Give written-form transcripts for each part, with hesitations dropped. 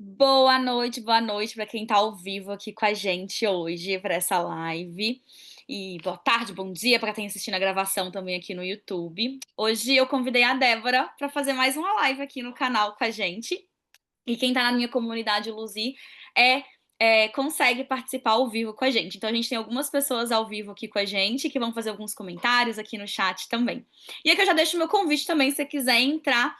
Boa noite para quem está ao vivo aqui com a gente hoje para essa live. E boa tarde, bom dia para quem está assistindo a gravação também aqui no YouTube. Hoje eu convidei a Débora para fazer mais uma live aqui no canal com a gente. E quem tá na minha comunidade Luzi consegue participar ao vivo com a gente. Então a gente tem algumas pessoas ao vivo aqui com a gente que vão fazer alguns comentários aqui no chat também. E aqui eu já deixo meu convite também, se você quiser entrar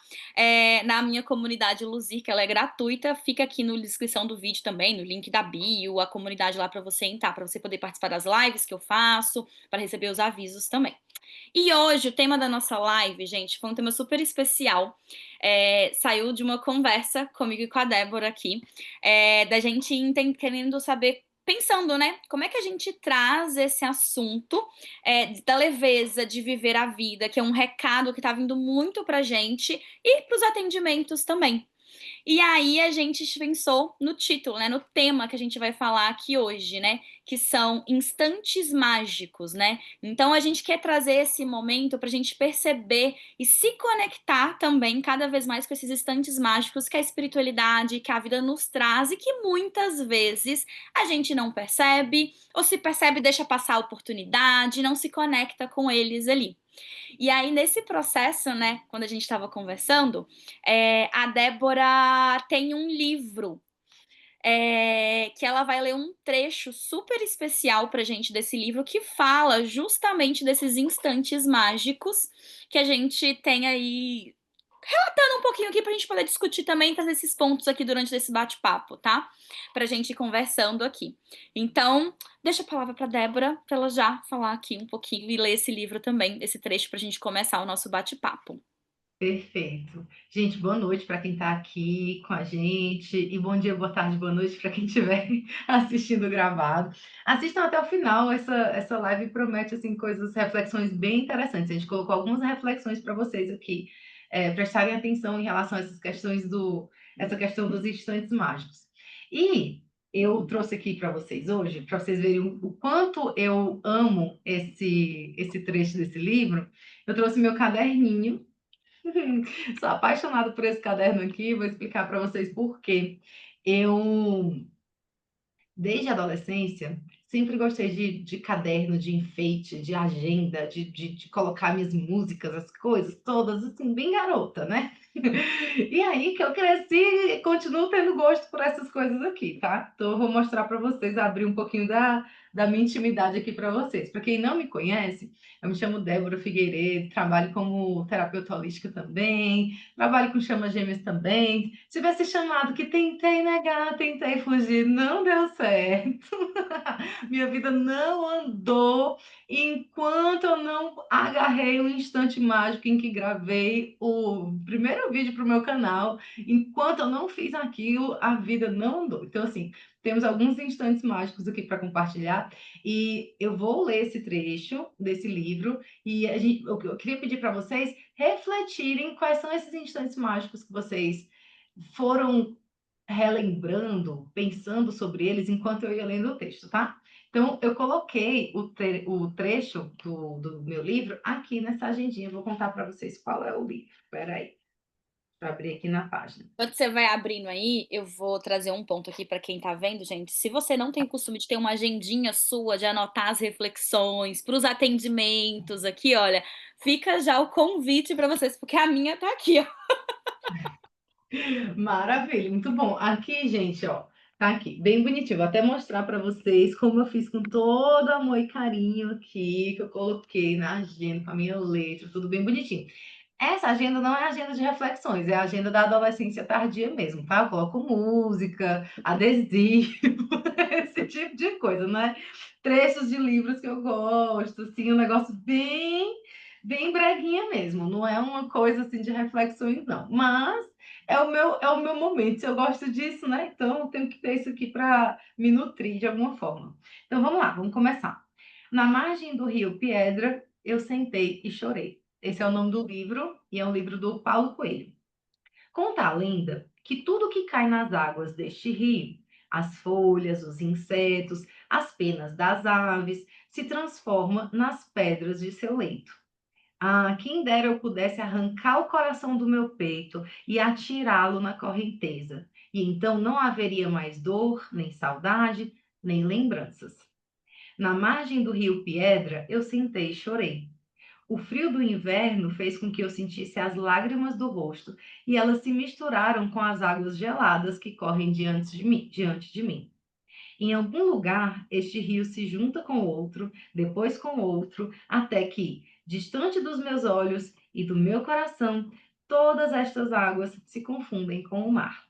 na minha comunidade Luzi, que ela é gratuita, fica aqui na descrição do vídeo também, no link da bio, a comunidade lá para você entrar, para você poder participar das lives que eu faço, para receber os avisos também. E hoje o tema da nossa live, gente, foi um tema super especial. Saiu de uma conversa comigo e com a Débora aqui, da gente querendo saber, pensando, né? Como é que a gente traz esse assunto da leveza de viver a vida, que é um recado que tá vindo muito pra gente, e pros atendimentos também. E aí a gente pensou no título, né, no tema que a gente vai falar aqui hoje, né, que são instantes mágicos, né? Então a gente quer trazer esse momento para a gente perceber e se conectar também cada vez mais com esses instantes mágicos que a espiritualidade, que a vida nos traz e que muitas vezes a gente não percebe, ou se percebe deixa passar a oportunidade, não se conecta com eles ali. E aí, nesse processo, né, quando a gente estava conversando, a Débora tem um livro que ela vai ler um trecho super especial pra gente desse livro que fala justamente desses instantes mágicos que a gente tem aí um pouquinho aqui pra gente poder discutir também, trazer esses pontos aqui durante esse bate-papo, tá? Pra gente ir conversando aqui. Então, deixa a palavra pra Débora, pra ela já falar aqui um pouquinho e ler esse livro também, esse trecho pra gente começar o nosso bate-papo. Perfeito. Gente, boa noite para quem está aqui com a gente, e bom dia, boa tarde, boa noite para quem estiver assistindo gravado. Assistam até o final, essa live promete assim, coisas, reflexões bem interessantes. A gente colocou algumas reflexões para vocês aqui, prestarem atenção em relação a essa questão dos instantes mágicos. E eu trouxe aqui para vocês hoje, para vocês verem o quanto eu amo esse trecho desse livro. Eu trouxe meu caderninho. Sou apaixonada por esse caderno aqui, vou explicar para vocês por quê. Eu, desde a adolescência, sempre gostei de caderno, de enfeite, de agenda, de colocar minhas músicas, as coisas todas, assim, bem garota, né? E aí que eu cresci e continuo tendo gosto por essas coisas aqui, tá? Então eu vou mostrar para vocês, abrir um pouquinho da minha intimidade aqui para vocês. Para quem não me conhece, eu me chamo Débora Figueiredo, trabalho como terapeuta holística também, trabalho com chamas gêmeas também. Se tivesse chamado que tentei negar, tentei fugir, não deu certo. Minha vida não andou enquanto eu não agarrei um instante mágico em que gravei o primeiro vídeo para o meu canal. Enquanto eu não fiz aquilo, a vida não andou. Então, assim, temos alguns instantes mágicos aqui para compartilhar e eu vou ler esse trecho desse livro e eu queria pedir para vocês refletirem quais são esses instantes mágicos que vocês foram relembrando, pensando sobre eles enquanto eu ia lendo o texto, tá? Então, eu coloquei o trecho do meu livro aqui nessa agendinha. Eu vou contar para vocês qual é o livro. Espera aí, para abrir aqui na página. Quando você vai abrindo aí, eu vou trazer um ponto aqui para quem tá vendo, gente. Se você não tem o costume de ter uma agendinha sua, de anotar as reflexões para os atendimentos aqui, olha, fica já o convite para vocês, porque a minha tá aqui, ó. Maravilha, muito bom. Aqui, gente, ó, tá aqui, bem bonitinho. Vou até mostrar para vocês como eu fiz com todo amor e carinho aqui, que eu coloquei na agenda com a minha letra, tudo bem bonitinho. Essa agenda não é agenda de reflexões, é a agenda da adolescência tardia mesmo, tá? Eu coloco música, adesivo, esse tipo de coisa, né? Trechos de livros que eu gosto, assim, um negócio bem breguinha mesmo. Não é uma coisa assim de reflexões, não. Mas é o meu momento. Se eu gosto disso, né? Então eu tenho que ter isso aqui para me nutrir de alguma forma. Então vamos lá, vamos começar. Na margem do rio Piedra, eu sentei e chorei. Esse é o nome do livro e é um livro do Paulo Coelho. Conta a lenda que tudo que cai nas águas deste rio, as folhas, os insetos, as penas das aves, se transforma nas pedras de seu leito. Ah, quem dera eu pudesse arrancar o coração do meu peito e atirá-lo na correnteza. e então não haveria mais dor, nem saudade, nem lembranças. Na margem do rio Piedra, eu sentei e chorei. O frio do inverno fez com que eu sentisse as lágrimas do rosto e elas se misturaram com as águas geladas que correm diante de mim. Em algum lugar, este rio se junta com outro, depois com outro, até que, distante dos meus olhos e do meu coração, todas estas águas se confundem com o mar.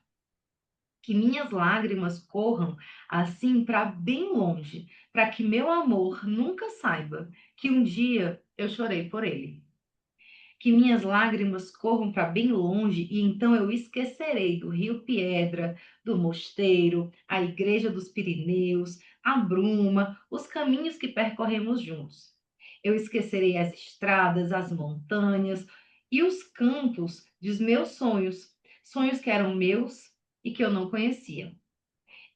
Que minhas lágrimas corram assim para bem longe, para que meu amor nunca saiba que um dia eu chorei por ele. Que minhas lágrimas corram para bem longe e então eu esquecerei do Rio Piedra, do Mosteiro, a Igreja dos Pirineus, a bruma, os caminhos que percorremos juntos. Eu esquecerei as estradas, as montanhas e os campos dos meus sonhos, sonhos que eram meus e que eu não conhecia.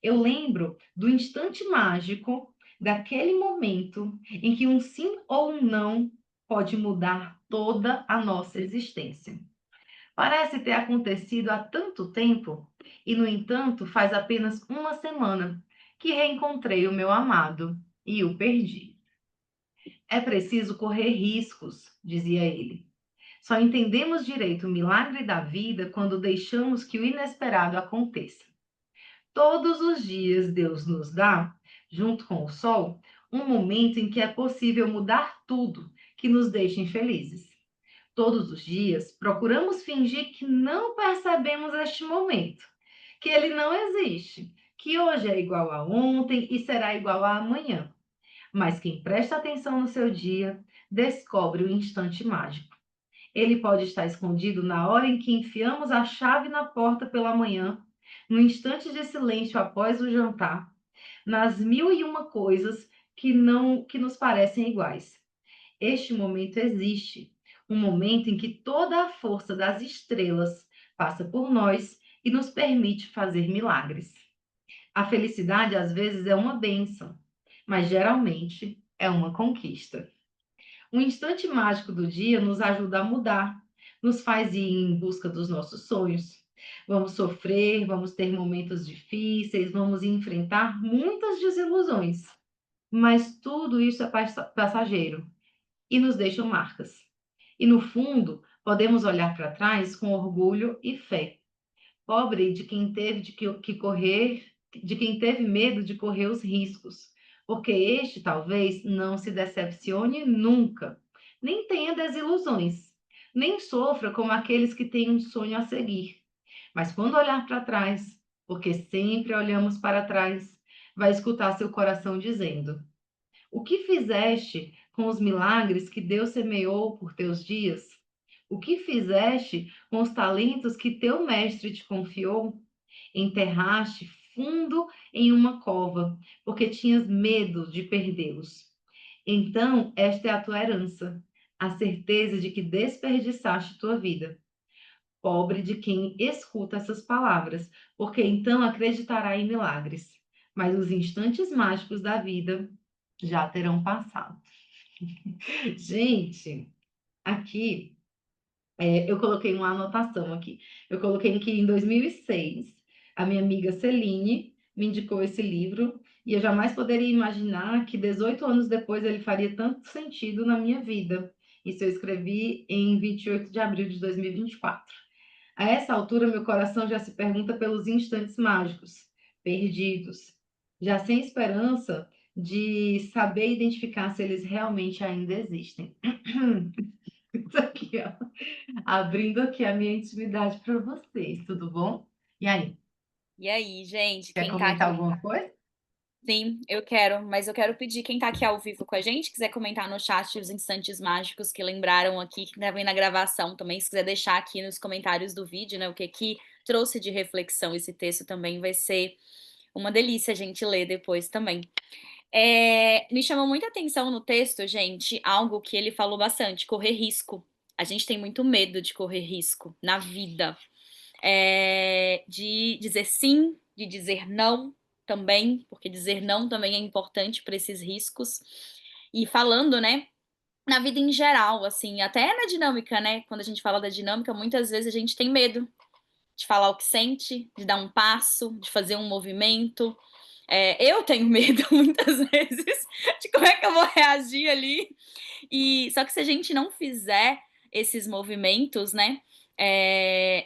Eu lembro do instante mágico, daquele momento em que um sim ou um não pode mudar toda a nossa existência. Parece ter acontecido há tanto tempo, e no entanto, faz apenas uma semana que reencontrei o meu amado e o perdi. É preciso correr riscos, dizia ele. Só entendemos direito o milagre da vida quando deixamos que o inesperado aconteça. Todos os dias Deus nos dá, junto com o sol, um momento em que é possível mudar tudo que nos deixa infelizes. Todos os dias procuramos fingir que não percebemos este momento, que ele não existe, que hoje é igual a ontem e será igual a amanhã. Mas quem presta atenção no seu dia descobre o instante mágico. Ele pode estar escondido na hora em que enfiamos a chave na porta pela manhã, no instante de silêncio após o jantar, nas mil e uma coisas que nos parecem iguais. Este momento existe, um momento em que toda a força das estrelas passa por nós e nos permite fazer milagres. A felicidade às vezes é uma bênção, mas geralmente é uma conquista. Um instante mágico do dia nos ajuda a mudar, nos faz ir em busca dos nossos sonhos. Vamos sofrer, vamos ter momentos difíceis, vamos enfrentar muitas desilusões, mas tudo isso é passageiro e nos deixa marcas. E no fundo, podemos olhar para trás com orgulho e fé. Pobre de quem teve que correr, de quem teve medo de correr os riscos, porque este talvez não se decepcione nunca, nem tenha desilusões, nem sofra como aqueles que têm um sonho a seguir. Mas quando olhar para trás, porque sempre olhamos para trás, vai escutar seu coração dizendo: o que fizeste com os milagres que Deus semeou por teus dias? O que fizeste com os talentos que teu mestre te confiou? Enterraste fundo em uma cova, porque tinhas medo de perdê-los. Então, esta é a tua herança, a certeza de que desperdiçaste tua vida. Pobre de quem escuta essas palavras, porque então acreditará em milagres. Mas os instantes mágicos da vida já terão passado. Gente, aqui eu coloquei uma anotação aqui. Eu coloquei que em 2006 a minha amiga Celine me indicou esse livro e eu jamais poderia imaginar que 18 anos depois ele faria tanto sentido na minha vida. Isso eu escrevi em 28 de abril de 2024. A essa altura, meu coração já se pergunta pelos instantes mágicos, perdidos, já sem esperança de saber identificar se eles realmente ainda existem. Isso aqui, ó. Abrindo aqui a minha intimidade para vocês, tudo bom? E aí, E aí, gente, quer quem tá comentar aqui? alguma coisa? Sim, eu quero, mas eu quero pedir quem tá aqui ao vivo com a gente, quiser comentar no chat os instantes mágicos que lembraram aqui, que devem na gravação também, se quiser deixar aqui nos comentários do vídeo, né, o que trouxe de reflexão esse texto também vai ser uma delícia a gente ler depois também. Me chamou muita atenção no texto, gente, algo que ele falou bastante, correr risco. A gente tem muito medo de correr risco na vida. De dizer sim, de dizer não também, porque dizer não também é importante para esses riscos. E falando, né, na vida em geral, assim, até na dinâmica, né? Quando a gente fala da dinâmica, muitas vezes a gente tem medo de falar o que sente, de dar um passo, de fazer um movimento. Eu tenho medo muitas vezes de como é que eu vou reagir ali. E só que se a gente não fizer esses movimentos, né,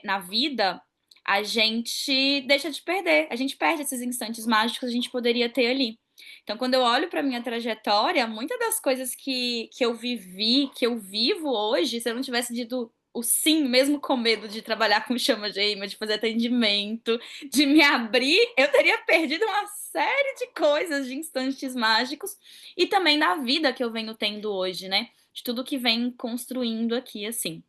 na vida, a gente deixa de perder, a gente perde esses instantes mágicos que a gente poderia ter ali. Então, quando eu olho para minha trajetória, muitas das coisas que eu vivi, que eu vivo hoje, se eu não tivesse dito o sim, mesmo com medo de trabalhar com chama-gema, de fazer atendimento, de me abrir, eu teria perdido uma série de coisas, de instantes mágicos, e também da vida que eu venho tendo hoje, né? De tudo que vem construindo aqui, assim.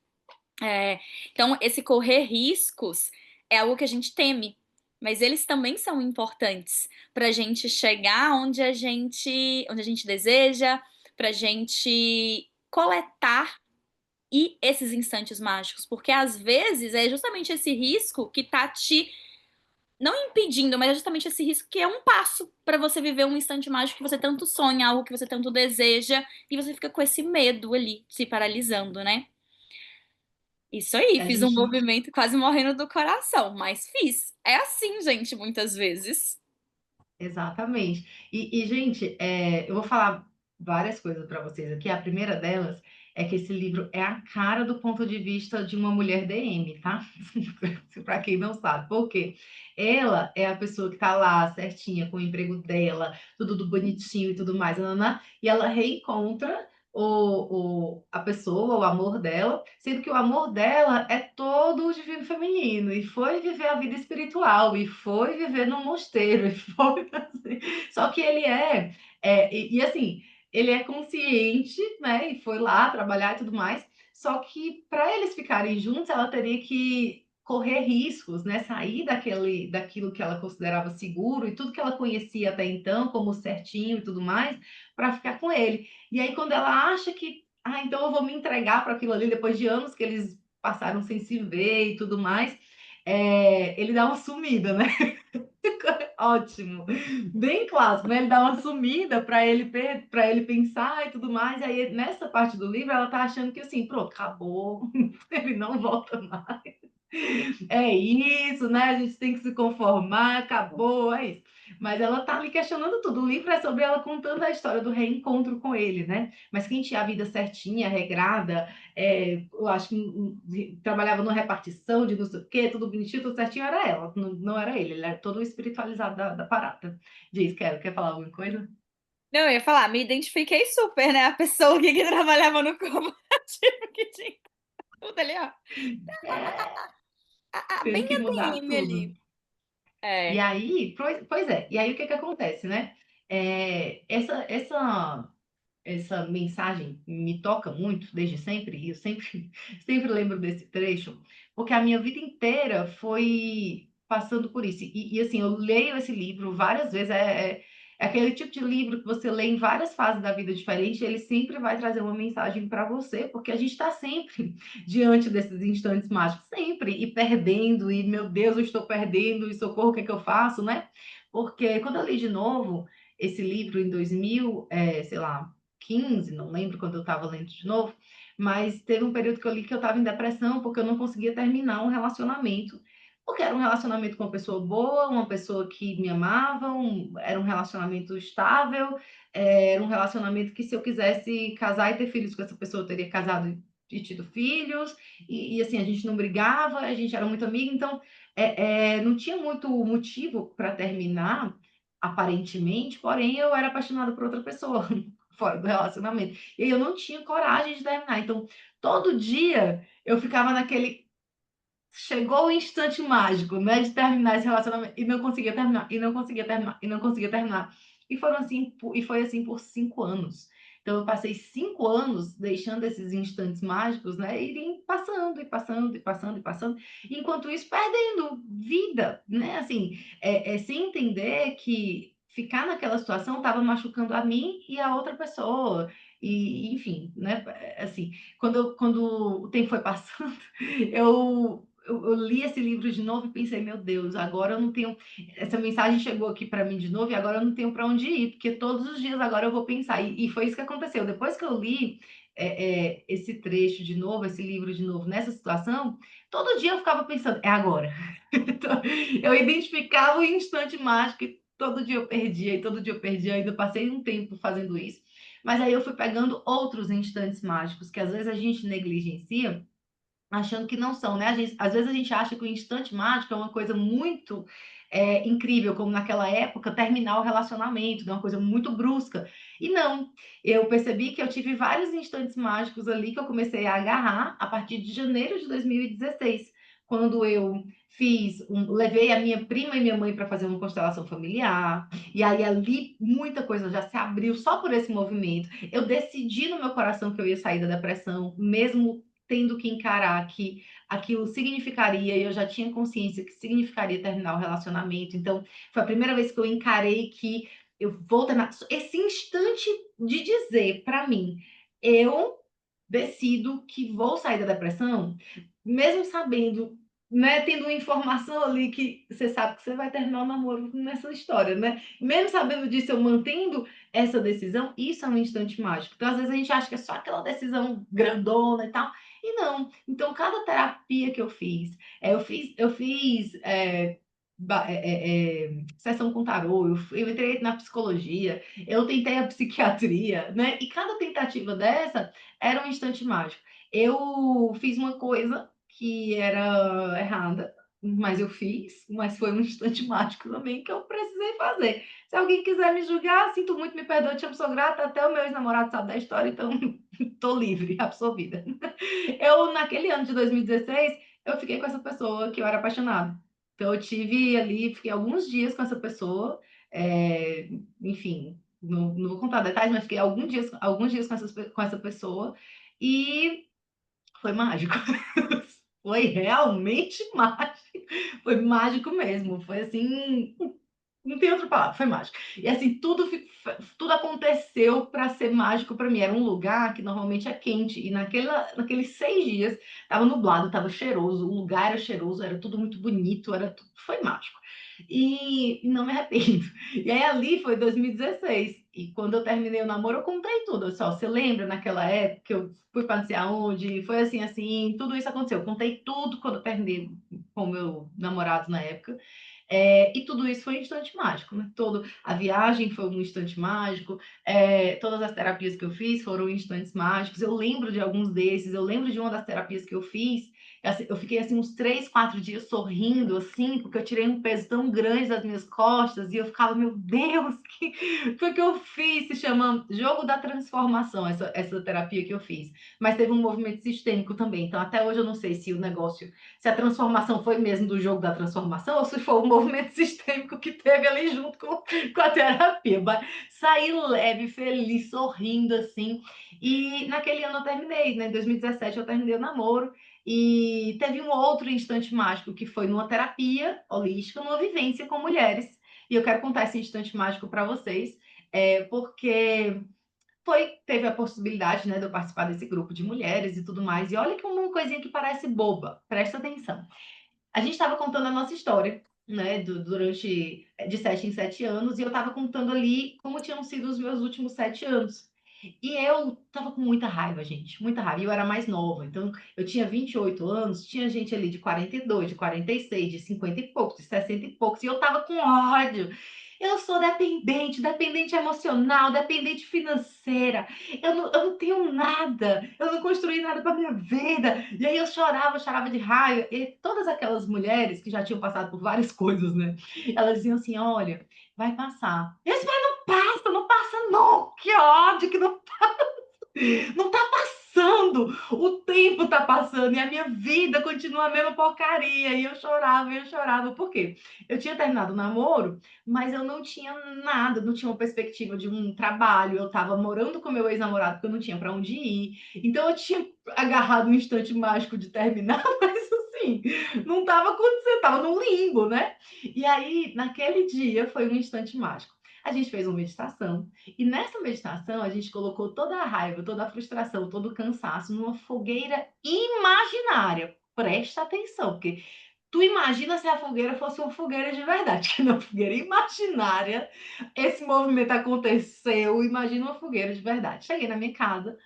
É, então, esse correr riscos é algo que a gente teme, mas eles também são importantes para a gente chegar onde a gente deseja, para a gente coletar e esses instantes mágicos, porque às vezes é justamente esse risco que tá te não impedindo, mas é justamente esse risco que é um passo para você viver um instante mágico que você tanto sonha, algo que você tanto deseja, e você fica com esse medo ali, se paralisando, né? Isso aí, A fiz um gente movimento quase morrendo do coração, mas fiz. É assim, gente, muitas vezes. Exatamente. Gente, eu vou falar várias coisas para vocês aqui. A primeira delas é que esse livro é a cara do ponto de vista de uma mulher DM, tá? Para quem não sabe. Por quê? Ela é a pessoa que tá lá certinha com o emprego dela, tudo bonitinho e tudo mais, nananã, e ela reencontra a pessoa, o amor dela, sendo que o amor dela é todo o divino feminino, e foi viver a vida espiritual, e foi viver num mosteiro, e foi assim. Só que ele assim, ele é consciente, né, e foi lá trabalhar e tudo mais, só que para eles ficarem juntos, ela teria que correr riscos, né, sair daquilo que ela considerava seguro e tudo que ela conhecia até então, como certinho e tudo mais, para ficar com ele. E aí, quando ela acha que, então eu vou me entregar para aquilo ali, depois de anos que eles passaram sem se ver e tudo mais, ele dá uma sumida, né? Ótimo, bem clássico, né? Ele dá uma sumida para ele pensar e tudo mais. Aí, nessa parte do livro, ela tá achando que assim, pronto, acabou, ele não volta mais. É isso, né? A gente tem que se conformar, acabou, é isso. Mas ela tá ali questionando tudo. O livro é sobre ela contando a história do reencontro com ele, né? Mas quem tinha a vida certinha, regrada, eu acho que trabalhava numa repartição de não sei o quê, tudo bonitinho, tudo certinho, era ela, não era ele. Ele era todo espiritualizado da parada. Diz, quer falar alguma coisa? Não, eu ia falar, me identifiquei super, né? A pessoa que trabalhava no corporativo, que tinha tudo ali, ó. Bem Tendo que mudar ADM tudo. ali. E É. aí, pois é, e aí o que que acontece, né? Essa mensagem me toca muito desde sempre, e eu sempre, sempre lembro desse trecho, porque a minha vida inteira foi passando por isso. Assim, eu leio esse livro várias vezes, é aquele tipo de livro que você lê em várias fases da vida diferente, ele sempre vai trazer uma mensagem para você, porque a gente está sempre diante desses instantes mágicos, sempre, e perdendo, e meu Deus, eu estou perdendo, e socorro, o que é que eu faço, né? Porque quando eu li de novo esse livro em 2000, sei lá, 15, não lembro quando eu estava lendo de novo, mas teve um período que eu li que eu estava em depressão porque eu não conseguia terminar um relacionamento. Porque era um relacionamento com uma pessoa boa, uma pessoa que me amava, era um relacionamento estável, era um relacionamento que se eu quisesse casar e ter filhos com essa pessoa, eu teria casado e tido filhos, assim, a gente não brigava, a gente era muito amiga, então não tinha muito motivo para terminar, aparentemente, porém eu era apaixonada por outra pessoa. Fora do relacionamento. E aí eu não tinha coragem de terminar. Então, todo dia eu ficava naquele. Chegou o instante mágico, né, de terminar esse relacionamento e não conseguia terminar, e não conseguia terminar, e não conseguia terminar. E foi assim por 5 anos. Então, eu passei 5 anos deixando esses instantes mágicos, né, irem passando e passando e passando e passando, enquanto isso perdendo vida, né, assim, sem entender que ficar naquela situação estava machucando a mim e a outra pessoa. E, enfim, né, assim, quando o tempo foi passando, eu li esse livro de novo e pensei, meu Deus, agora eu não tenho. Essa mensagem chegou aqui para mim de novo e agora eu não tenho para onde ir, porque todos os dias agora eu vou pensar. E foi isso que aconteceu. Depois que eu li, esse trecho de novo, esse livro de novo, nessa situação, todo dia eu ficava pensando, é agora. Então, eu identificava o instante mágico e todo dia eu perdia, e todo dia eu perdia, ainda passei um tempo fazendo isso. Mas aí eu fui pegando outros instantes mágicos que às vezes a gente negligencia achando que não são, né? Às vezes a gente acha que o instante mágico é uma coisa muito incrível, como naquela época, terminar o relacionamento, é uma coisa muito brusca. E não, eu percebi que eu tive vários instantes mágicos ali que eu comecei a agarrar a partir de janeiro de 2016, quando eu levei a minha prima e minha mãe para fazer uma constelação familiar, e aí ali muita coisa já se abriu só por esse movimento. Eu decidi no meu coração que eu ia sair da depressão, mesmo tendo que encarar que aquilo significaria, e eu já tinha consciência que significaria terminar o relacionamento. Então, foi a primeira vez que eu encarei que eu vou terminar. Esse instante de dizer para mim, eu decido que vou sair da depressão, mesmo sabendo, né, tendo uma informação ali que você sabe que você vai terminar o namoro nessa história, né? Mesmo sabendo disso, eu mantendo essa decisão, isso é um instante mágico. Então, às vezes, a gente acha que é só aquela decisão grandona e tal, e não. Então, cada terapia que eu fiz sessão com tarô, eu entrei na psicologia, eu tentei a psiquiatria, né? E cada tentativa dessa era um instante mágico. Eu fiz uma coisa que era errada, mas eu fiz, mas foi um instante mágico também que eu precisei fazer. Se alguém quiser me julgar, sinto muito, me perdoe, te amo, sou grata, até o meu ex-namorado sabe da história, então tô livre, absolvida. Eu, naquele ano de 2016, eu fiquei com essa pessoa que eu era apaixonada. Então, eu tive ali, fiquei alguns dias com essa pessoa, enfim, não vou contar detalhes, mas fiquei alguns dias com essa pessoa e foi mágico. Foi realmente mágico. Foi mágico mesmo. Foi assim, não tem outra palavra, foi mágico. E assim, tudo aconteceu para ser mágico para mim. Era um lugar que normalmente é quente, e naqueles 6 dias estava nublado, estava cheiroso, o lugar era cheiroso, era tudo muito bonito, foi mágico. E não me arrependo. E aí ali foi 2016. E quando eu terminei o namoro, eu contei tudo. Só, você lembra naquela época que eu fui para não sei aonde, foi assim, assim, tudo isso aconteceu. Eu contei tudo quando eu terminei com o meu namorado na época. E tudo isso foi um instante mágico, né? A viagem foi um instante mágico, todas as terapias que eu fiz foram instantes mágicos. Eu lembro de alguns desses, eu lembro de uma das terapias que eu fiz, assim, eu fiquei assim uns 3, 4 dias sorrindo, assim, porque eu tirei um peso tão grande das minhas costas, e eu ficava, meu Deus, que foi que eu fiz? Se chama Jogo da Transformação, essa terapia que eu fiz. Mas teve um movimento sistêmico também, então até hoje eu não sei se a transformação foi mesmo do jogo da transformação ou se foi o movimento sistêmico que teve ali junto com a terapia. Mas saí leve, feliz, sorrindo assim. E naquele ano eu terminei, né? Em 2017 eu terminei o namoro. E teve um outro instante mágico que foi numa terapia holística, numa vivência com mulheres. E eu quero contar esse instante mágico para vocês, porque teve a possibilidade, né, de eu participar desse grupo de mulheres e tudo mais. E olha que uma coisinha que parece boba, presta atenção. A gente estava contando a nossa história, né, durante de 7 em 7 anos, e eu estava contando ali como tinham sido os meus últimos 7 anos. E eu tava com muita raiva, gente, muita raiva. E eu era mais nova, então eu tinha 28 anos, tinha gente ali de 42, de 46, de 50 e poucos, de 60 e poucos, e eu tava com ódio. Eu sou dependente, dependente emocional, dependente financeira. Eu não tenho nada, eu não construí nada para minha vida. E aí eu chorava de raiva. E todas aquelas mulheres que já tinham passado por várias coisas, né? Elas diziam assim: olha, vai passar. Eu disse, mas não passa, não passa, não. Que ódio que não tá passando. O tempo tá passando e a minha vida continua a mesma porcaria. E eu chorava. Por quê? Eu tinha terminado o namoro, mas eu não tinha nada, não tinha uma perspectiva de um trabalho. Eu tava morando com meu ex-namorado porque eu não tinha para onde ir. Então eu tinha agarrado um instante mágico de terminar, mas assim, não tava acontecendo, tava no limbo, né? E aí, naquele dia, foi um instante mágico. A gente fez uma meditação, e nessa meditação a gente colocou toda a raiva, toda a frustração, todo o cansaço numa fogueira imaginária. Presta atenção, porque tu imagina se a fogueira fosse uma fogueira de verdade, que na fogueira imaginária esse movimento aconteceu. Imagina uma fogueira de verdade. Cheguei na minha casa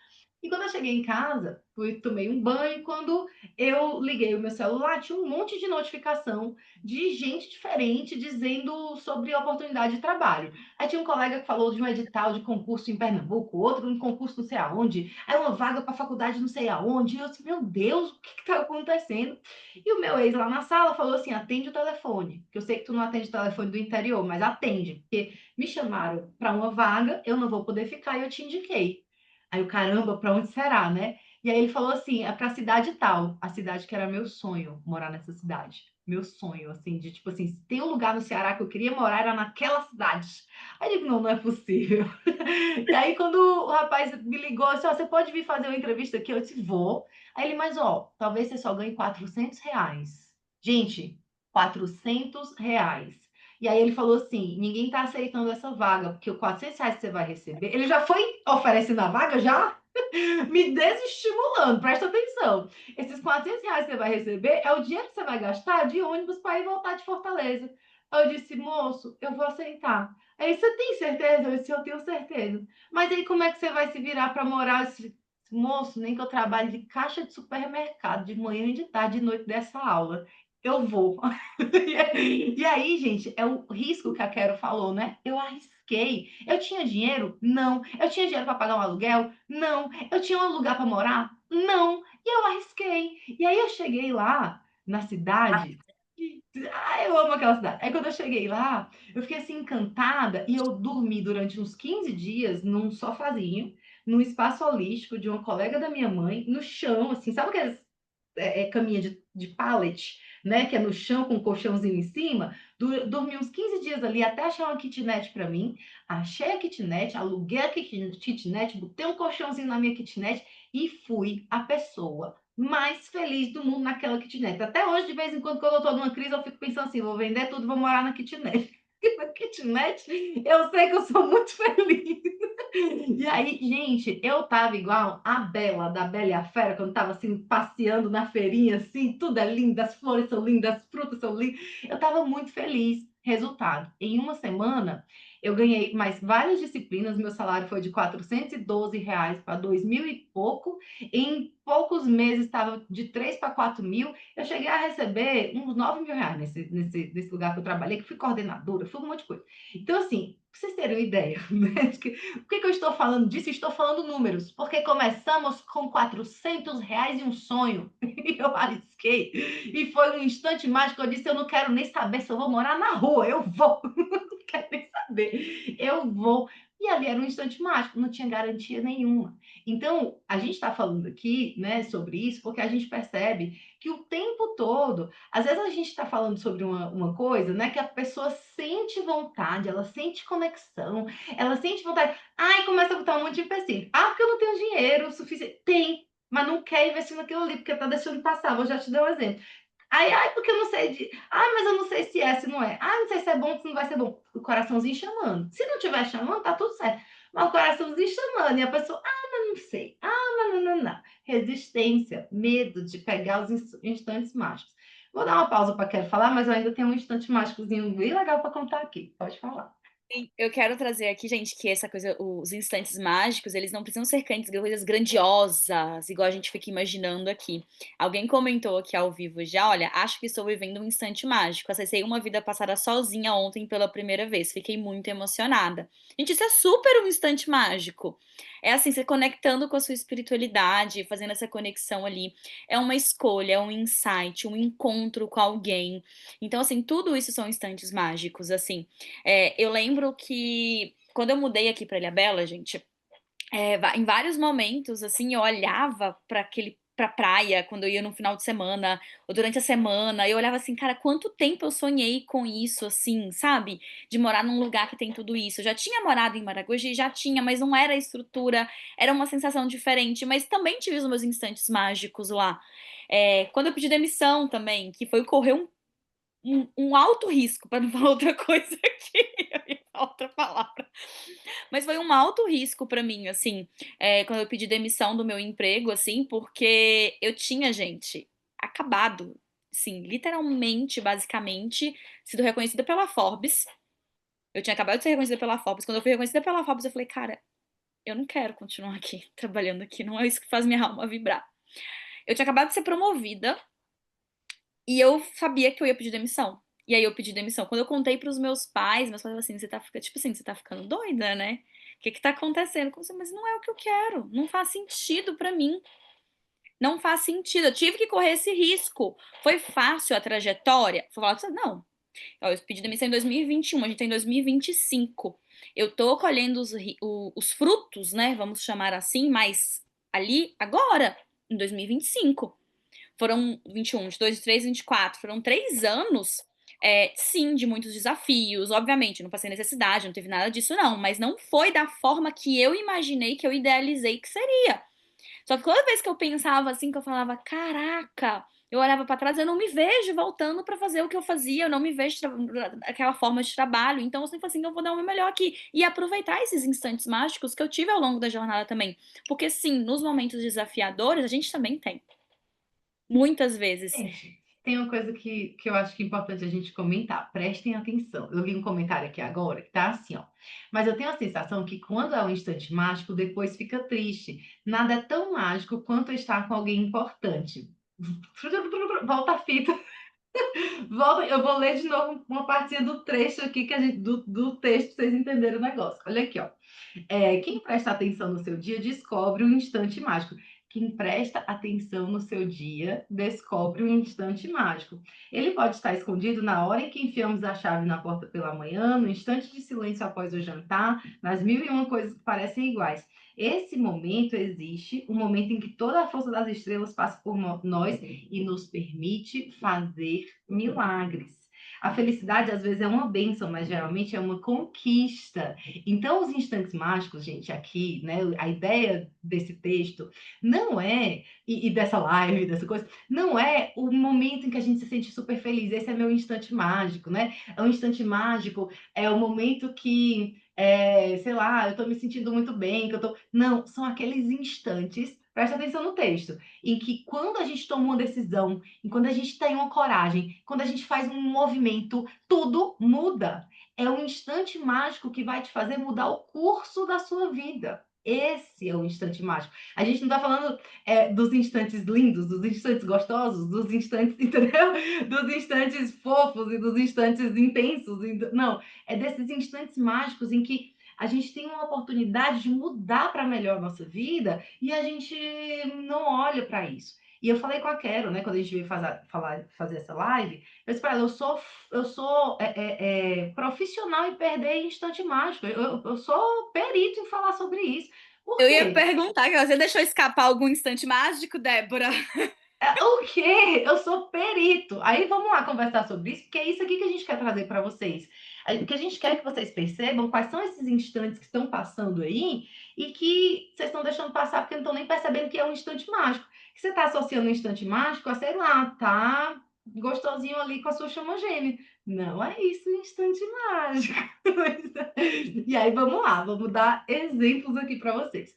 E quando eu cheguei em casa, tomei um banho, quando eu liguei o meu celular, tinha um monte de notificação de gente diferente dizendo sobre oportunidade de trabalho. Aí tinha um colega que falou de um edital de concurso em Pernambuco, outro um concurso não sei aonde, aí uma vaga para faculdade não sei aonde. E eu disse, meu Deus, o que está acontecendo? E o meu ex lá na sala falou assim, atende o telefone, que eu sei que tu não atende o telefone do interior, mas atende, porque me chamaram para uma vaga, eu não vou poder ficar e eu te indiquei. Aí o caramba, para onde será, né? E aí ele falou assim, é para a cidade tal, a cidade que era meu sonho, morar nessa cidade. Meu sonho, assim, de tipo assim, se tem um lugar no Ceará que eu queria morar, era naquela cidade. Aí eu digo, não, não é possível. E aí quando o rapaz me ligou, assim, ó, você pode vir fazer uma entrevista aqui? Eu disse, vou. Aí ele, mas ó, talvez você só ganhe R$ 400. Gente, R$ 400. E aí ele falou assim, ninguém tá aceitando essa vaga, porque o R$ 400 que você vai receber, ele já foi oferecendo a vaga, já me desestimulando, presta atenção. Esses R$ 400 que você vai receber é o dinheiro que você vai gastar de ônibus para ir voltar de Fortaleza. Eu disse, moço, eu vou aceitar. Aí, você tem certeza? Eu disse, eu tenho certeza. Mas aí, como é que você vai se virar para morar? Eu disse, moço, nem que eu trabalhe de caixa de supermercado, de manhã e de tarde, de noite dessa aula. Eu vou. E aí, gente, é o risco que a Quero falou, né? Eu arrisquei. Eu tinha dinheiro? Não. Eu tinha dinheiro para pagar um aluguel? Não. Eu tinha um lugar para morar? Não. E eu arrisquei. E aí eu cheguei lá na cidade. Eu amo aquela cidade. Aí quando eu cheguei lá, eu fiquei assim encantada e eu dormi durante uns 15 dias num sofazinho, num espaço holístico de uma colega da minha mãe, no chão, assim, sabe aqueles caminha de pallet, né? Que é no chão com um colchãozinho em cima. Dormi uns 15 dias ali até achar uma kitnet para mim. Achei a kitnet, aluguei a kitnet, botei um colchãozinho na minha kitnet e fui a pessoa mais feliz do mundo naquela kitnet. Até hoje, de vez em quando, quando eu tô numa crise, eu fico pensando assim: vou vender tudo, vou morar na kitnet. Na kitnet, eu sei que eu sou muito feliz. E aí, gente, eu tava igual a Bela, da Bela e a Fera, quando tava assim, passeando na feirinha, assim, tudo é lindo, as flores são lindas, as frutas são lindas. Eu tava muito feliz. Resultado, em uma semana, eu ganhei mais várias disciplinas, meu salário foi de R$ 412 para 2.000 e pouco. Em poucos meses, estava de 3 para 4.000. Eu cheguei a receber uns R$ 9.000 nesse lugar que eu trabalhei, que fui coordenadora, fui um monte de coisa. Então, assim, pra vocês terem uma ideia, né? Por que eu estou falando disso? Estou falando números, porque começamos com R$ 400 e um sonho, e eu arrisquei, e foi um instante mágico. Eu disse: eu não quero nem saber se eu vou morar na rua, eu vou, não quero nem saber, eu vou. E ali era um instante mágico, não tinha garantia nenhuma. Então, a gente está falando aqui, né, sobre isso, porque a gente percebe que o tempo todo, às vezes a gente está falando sobre uma coisa, né, que a pessoa sente vontade, ela sente conexão, ela sente vontade. Ai, começa a botar um monte de empecilho. Ah, porque eu não tenho dinheiro suficiente. Tem, mas não quer investir naquilo ali, porque tá deixando passar. Vou já te dar um exemplo. Ai, porque eu não sei de. Ai, mas eu não sei se é, se não é. Ai, não sei se é bom, se não vai ser bom. O coraçãozinho chamando. Se não tiver chamando, tá tudo certo. Mas o coraçãozinho chamando. E a pessoa, mas não sei. Mas não, não, não. Resistência, medo de pegar os instantes mágicos. Vou dar uma pausa para quero falar, mas eu ainda tenho um instante mágicozinho bem legal para contar aqui. Pode falar. Sim, eu quero trazer aqui, gente, que essa coisa, os instantes mágicos, eles não precisam ser coisas grandiosas, igual a gente fica imaginando aqui. Alguém comentou aqui ao vivo já, olha, acho que estou vivendo um instante mágico. Acessei uma vida passada sozinha ontem pela primeira vez. Fiquei muito emocionada. Gente, isso é super um instante mágico. É assim, se conectando com a sua espiritualidade, fazendo essa conexão ali. É uma escolha, é um insight, um encontro com alguém. Então, assim, tudo isso são instantes mágicos, assim. Eu lembro que quando eu mudei aqui para Ilhabela, gente, em vários momentos, assim, eu olhava pra praia quando eu ia no final de semana ou durante a semana, eu olhava assim, cara, quanto tempo eu sonhei com isso, assim, sabe? De morar num lugar que tem tudo isso. Eu já tinha morado em Maragogi, já tinha, mas não era a estrutura, era uma sensação diferente, mas também tive os meus instantes mágicos lá. Quando eu pedi demissão também, que foi correr um alto risco, para não falar outra coisa aqui, eu ia falar outra palavra. Mas foi um alto risco para mim, assim, quando eu pedi demissão do meu emprego, assim, porque eu tinha, gente, acabado, sim, literalmente, basicamente, sido reconhecida pela Forbes. Eu tinha acabado de ser reconhecida pela Forbes. Quando eu fui reconhecida pela Forbes, eu falei, cara, eu não quero continuar aqui, trabalhando aqui, não é isso que faz minha alma vibrar. Eu tinha acabado de ser promovida e eu sabia que eu ia pedir demissão. E aí eu pedi demissão. Quando eu contei para os meus pais falaram assim: "Você tá fica tipo assim, você tá ficando doida, né? O que que tá acontecendo?" Eu falei: "Mas não é o que eu quero, não faz sentido pra mim, não faz sentido, eu tive que correr esse risco. Foi fácil a trajetória?" Foi falar assim: "Não, ó, eu pedi demissão em 2021, a gente tá em 2025. Eu tô colhendo os frutos, né, vamos chamar assim, mas ali, agora, em 2025. Foram 21, 22, 23, 24. Foram 3 anos, sim, de muitos desafios. Obviamente, não passei necessidade, não teve nada disso, não. Mas não foi da forma que eu imaginei, que eu idealizei que seria. Só que toda vez que eu pensava assim, que eu falava, caraca, eu olhava pra trás, eu não me vejo voltando pra fazer o que eu fazia, eu não me vejo aquela forma de trabalho. Então eu sempre falei assim, eu vou dar o meu melhor aqui e aproveitar esses instantes mágicos que eu tive ao longo da jornada também. Porque sim, nos momentos desafiadores a gente também tem. Muitas vezes. Gente, tem uma coisa que eu acho que é importante a gente comentar, prestem atenção. Eu li um comentário aqui agora que tá assim, ó: "Mas eu tenho a sensação que quando é um instante mágico, depois fica triste. Nada é tão mágico quanto estar com alguém importante." Volta a fita. Volta, eu vou ler de novo uma partezinha do trecho aqui que a gente do texto pra vocês entenderem o negócio. Olha aqui, ó. Quem presta atenção no seu dia descobre um instante mágico. Quem presta atenção no seu dia descobre um instante mágico. Ele pode estar escondido na hora em que enfiamos a chave na porta pela manhã, no instante de silêncio após o jantar, nas mil e uma coisas que parecem iguais. Esse momento existe, o momento em que toda a força das estrelas passa por nós e nos permite fazer milagres. A felicidade às vezes é uma bênção, mas geralmente é uma conquista. Então, os instantes mágicos, gente, aqui, né? A ideia desse texto não é, e dessa live, dessa coisa, não é o momento em que a gente se sente super feliz. Esse é meu instante mágico, né? É um instante mágico, é o momento que, sei lá, eu tô me sentindo muito bem, que eu tô. Não, são aqueles instantes. Presta atenção no texto, em que quando a gente toma uma decisão, e quando a gente tem uma coragem, quando a gente faz um movimento, tudo muda. É um instante mágico que vai te fazer mudar o curso da sua vida. Esse é o instante mágico. A gente não está falando dos instantes lindos, dos instantes gostosos, dos instantes, entendeu? Dos instantes fofos e dos instantes intensos. Não, é desses instantes mágicos em que a gente tem uma oportunidade de mudar para melhor a nossa vida e a gente não olha para isso. E eu falei com a Quero, né, quando a gente veio fazer essa live, eu disse para ela, eu sou profissional em perder instante mágico. Eu sou perito em falar sobre isso. Por Eu ia quê? perguntar, que você deixou escapar algum instante mágico, Débora? O quê? Eu sou perito. Aí vamos lá conversar sobre isso, porque é isso aqui que a gente quer trazer para vocês. O que a gente quer é que vocês percebam quais são esses instantes que estão passando aí e que vocês estão deixando passar porque não estão nem percebendo que é um instante mágico. Que você está associando um instante mágico a, sei lá, tá gostosinho ali com a sua chama gêmea. Não é isso, um instante mágico. E aí vamos lá, vamos dar exemplos aqui para vocês.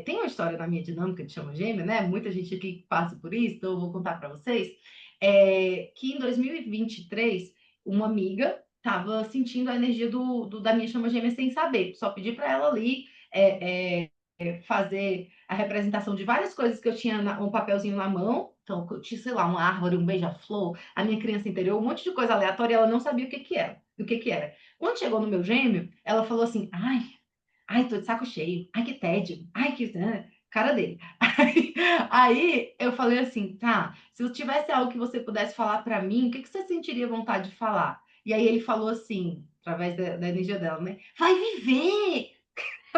Tem uma história na minha dinâmica de chama gêmea, né? Muita gente aqui passa por isso, então eu vou contar para vocês. Que em 2023, uma amiga estava sentindo a energia da minha chama gêmea sem saber. Só pedi para ela ali fazer a representação de várias coisas que eu tinha um papelzinho na mão. Então, eu tinha, sei lá, uma árvore, um beija-flor, a minha criança interior, um monte de coisa aleatória, e ela não sabia o que que era. O que que era. Quando chegou no meu gêmeo, ela falou assim: ai, ai, tô de saco cheio. Ai, que tédio. Ai, que. Cara dele. Aí eu falei assim: tá, se eu tivesse algo que você pudesse falar para mim, o que, que você sentiria vontade de falar? E aí ele falou assim, através da energia dela, né? Vai viver!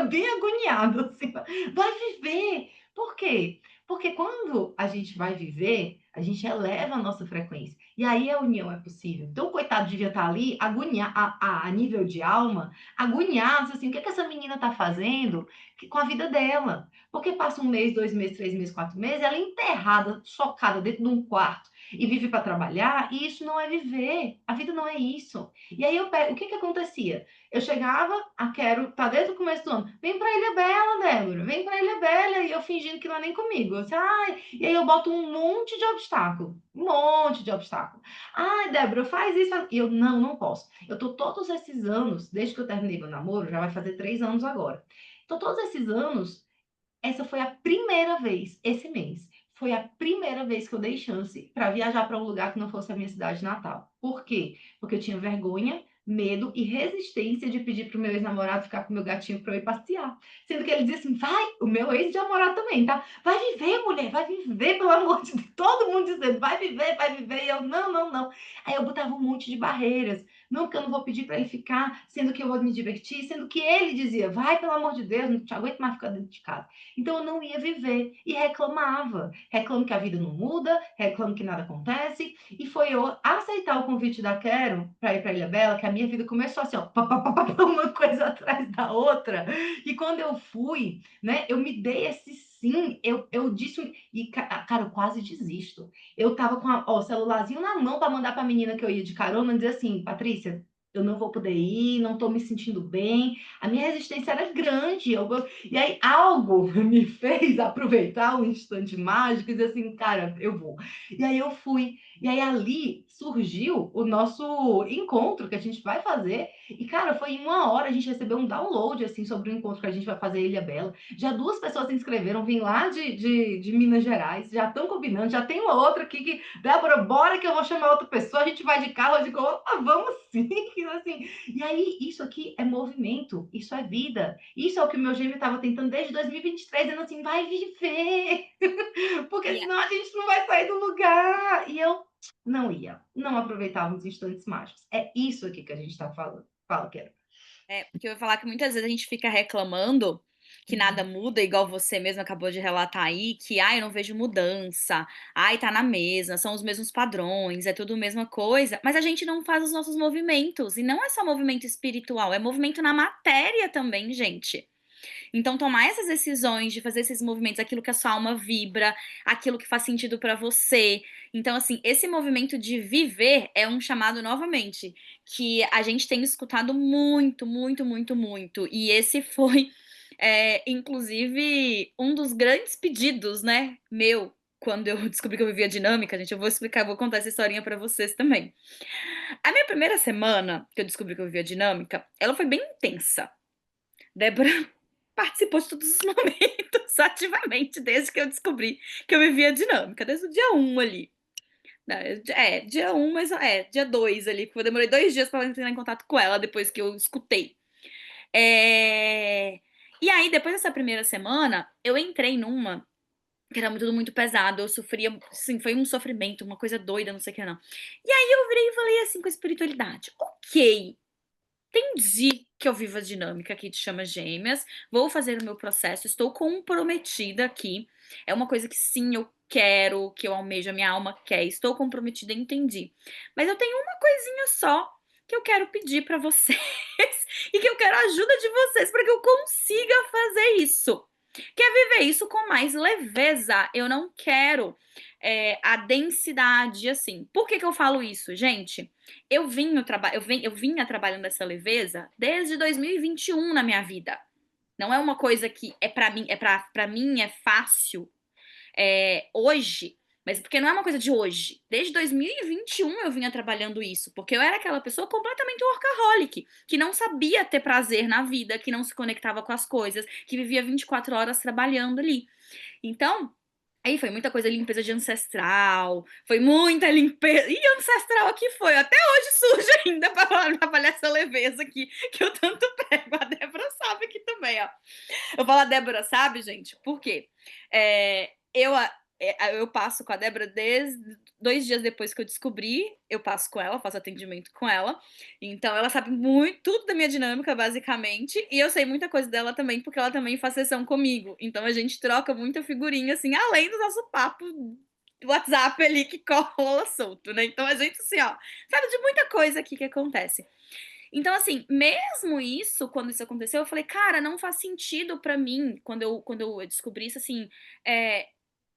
Bem agoniado, assim, vai viver. Por quê? Porque quando a gente vai viver, a gente eleva a nossa frequência. E aí a união é possível. Então, o coitado devia estar ali, a nível de alma, agoniado, assim, o que, que essa menina está fazendo com a vida dela? Porque passa um mês, 2 meses, 3 meses, 4 meses, ela é enterrada, socada dentro de um quarto e vive para trabalhar, e isso não é viver. A vida não é isso. E aí o que que acontecia? Eu chegava, Quero, tá desde o começo do ano, vem pra Ilha Bela, Débora, vem pra Ilha Bela, e eu fingindo que não é nem comigo. Eu disse, ai, e aí eu boto um monte de obstáculo, um monte de obstáculo. Ai, Débora, faz isso. E eu, não posso. Eu tô todos esses anos, desde que eu terminei meu namoro, já vai fazer 3 anos agora. Então, todos esses anos, essa foi a primeira vez, esse mês, foi a primeira vez que eu dei chance para viajar para um lugar que não fosse a minha cidade natal. Por quê? Porque eu tinha vergonha, medo e resistência de pedir pro meu ex-namorado ficar com o meu gatinho para eu ir passear. Sendo que ele dizia assim: vai, o meu ex-namorado também, tá? Vai viver, mulher, vai viver, pelo amor de Deus. Todo mundo dizendo: vai viver, vai viver. E eu: não, não, não. Aí eu botava um monte de barreiras. Não, porque eu não vou pedir para ele ficar, sendo que eu vou me divertir, sendo que ele dizia: vai, pelo amor de Deus, não te aguento mais ficar dentro de casa. Então eu não ia viver e reclamava. Reclamo que a vida não muda, reclamo que nada acontece. E foi eu aceitar o convite da Quero para ir para Ilha Bela que a minha vida começou assim, ó, uma coisa atrás da outra. E quando eu fui, né, eu me dei esse sim, eu disse, e cara, eu quase desisto. Eu tava com o celularzinho na mão para mandar para a menina que eu ia de carona, dizer assim: Patrícia, eu não vou poder ir, não estou me sentindo bem, a minha resistência era grande. E aí algo me fez aproveitar o instante mágico e dizer assim, cara, eu vou. E aí eu fui. E aí ali surgiu o nosso encontro que a gente vai fazer. E, cara, foi em 1 hora a gente recebeu um download, assim, sobre o encontro que a gente vai fazer em Ilha Bela. Já 2 pessoas se inscreveram, vim lá de Minas Gerais, já estão combinando, já tem uma outra aqui que, Débora, bora que eu vou chamar outra pessoa, a gente vai de carro, eu digo, ah, vamos sim, assim. E aí, isso aqui é movimento, isso é vida. Isso é o que o meu gêmeo estava tentando desde 2023, dizendo assim, vai viver, porque Yeah. senão a gente não vai sair do lugar. E eu não ia, não aproveitava os instantes mágicos. É isso aqui que a gente está falando. Fala, Quero. Porque eu vou falar que muitas vezes a gente fica reclamando que nada muda, igual você mesmo acabou de relatar aí, que ai, eu não vejo mudança, ai, tá na mesma, são os mesmos padrões, é tudo a mesma coisa, mas a gente não faz os nossos movimentos, e não é só movimento espiritual, é movimento na matéria também, gente. Então, tomar essas decisões de fazer esses movimentos, aquilo que a sua alma vibra, aquilo que faz sentido pra você. Então, assim, esse movimento de viver é um chamado novamente que a gente tem escutado muito, muito, muito, muito. E esse foi, inclusive, um dos grandes pedidos, né, meu. Quando eu descobri que eu vivia dinâmica, gente, eu vou explicar, vou contar essa historinha pra vocês também. A minha primeira semana que eu descobri que eu vivia dinâmica, ela foi bem intensa. Débora participou de todos os momentos ativamente desde que eu descobri que eu vivia dinâmica, desde o dia 1 ali. Dia 1, mas dia 2 ali, porque eu demorei 2 dias pra entrar em contato com ela depois que eu escutei. E aí, depois dessa primeira semana, eu entrei numa que era tudo muito pesado, eu sofria, assim, foi um sofrimento, uma coisa doida, não sei o que não. E aí eu virei e falei assim com a espiritualidade, ok, entendi que eu vivo a dinâmica aqui de Chamas Gêmeas, vou fazer o meu processo, estou comprometida aqui. É uma coisa que sim, eu quero, que eu almejo, a minha alma quer, estou comprometida, entendi. Mas eu tenho uma coisinha só que eu quero pedir para vocês e que eu quero a ajuda de vocês para que eu consiga fazer isso. Que é viver isso com mais leveza. Eu não quero a densidade assim. Por que eu falo isso, gente? Eu vinha trabalhando essa leveza desde 2021 na minha vida. Não é uma coisa que é para mim, para mim é fácil hoje, mas porque não é uma coisa de hoje. Desde 2021 eu vinha trabalhando isso, porque eu era aquela pessoa completamente workaholic, que não sabia ter prazer na vida, que não se conectava com as coisas, que vivia 24 horas trabalhando ali. Então, aí foi muita coisa, limpeza de ancestral, foi muita limpeza. E ancestral aqui foi, até hoje surge ainda pra trabalhar essa leveza aqui, que eu tanto pego. A Débora sabe aqui também, ó. Eu falo a Débora sabe, gente, por quê? Eu passo com a Débora desde 2 dias depois que eu descobri, eu passo com ela, faço atendimento com ela. Então ela sabe muito, tudo da minha dinâmica, basicamente. E eu sei muita coisa dela também, porque ela também faz sessão comigo. Então a gente troca muita figurinha, assim, além do nosso papo do WhatsApp ali que rola solto, né? Então a gente, assim, ó, sabe de muita coisa aqui que acontece. Então, assim, mesmo isso, quando isso aconteceu, eu falei, cara, não faz sentido pra mim, quando eu descobri isso, assim,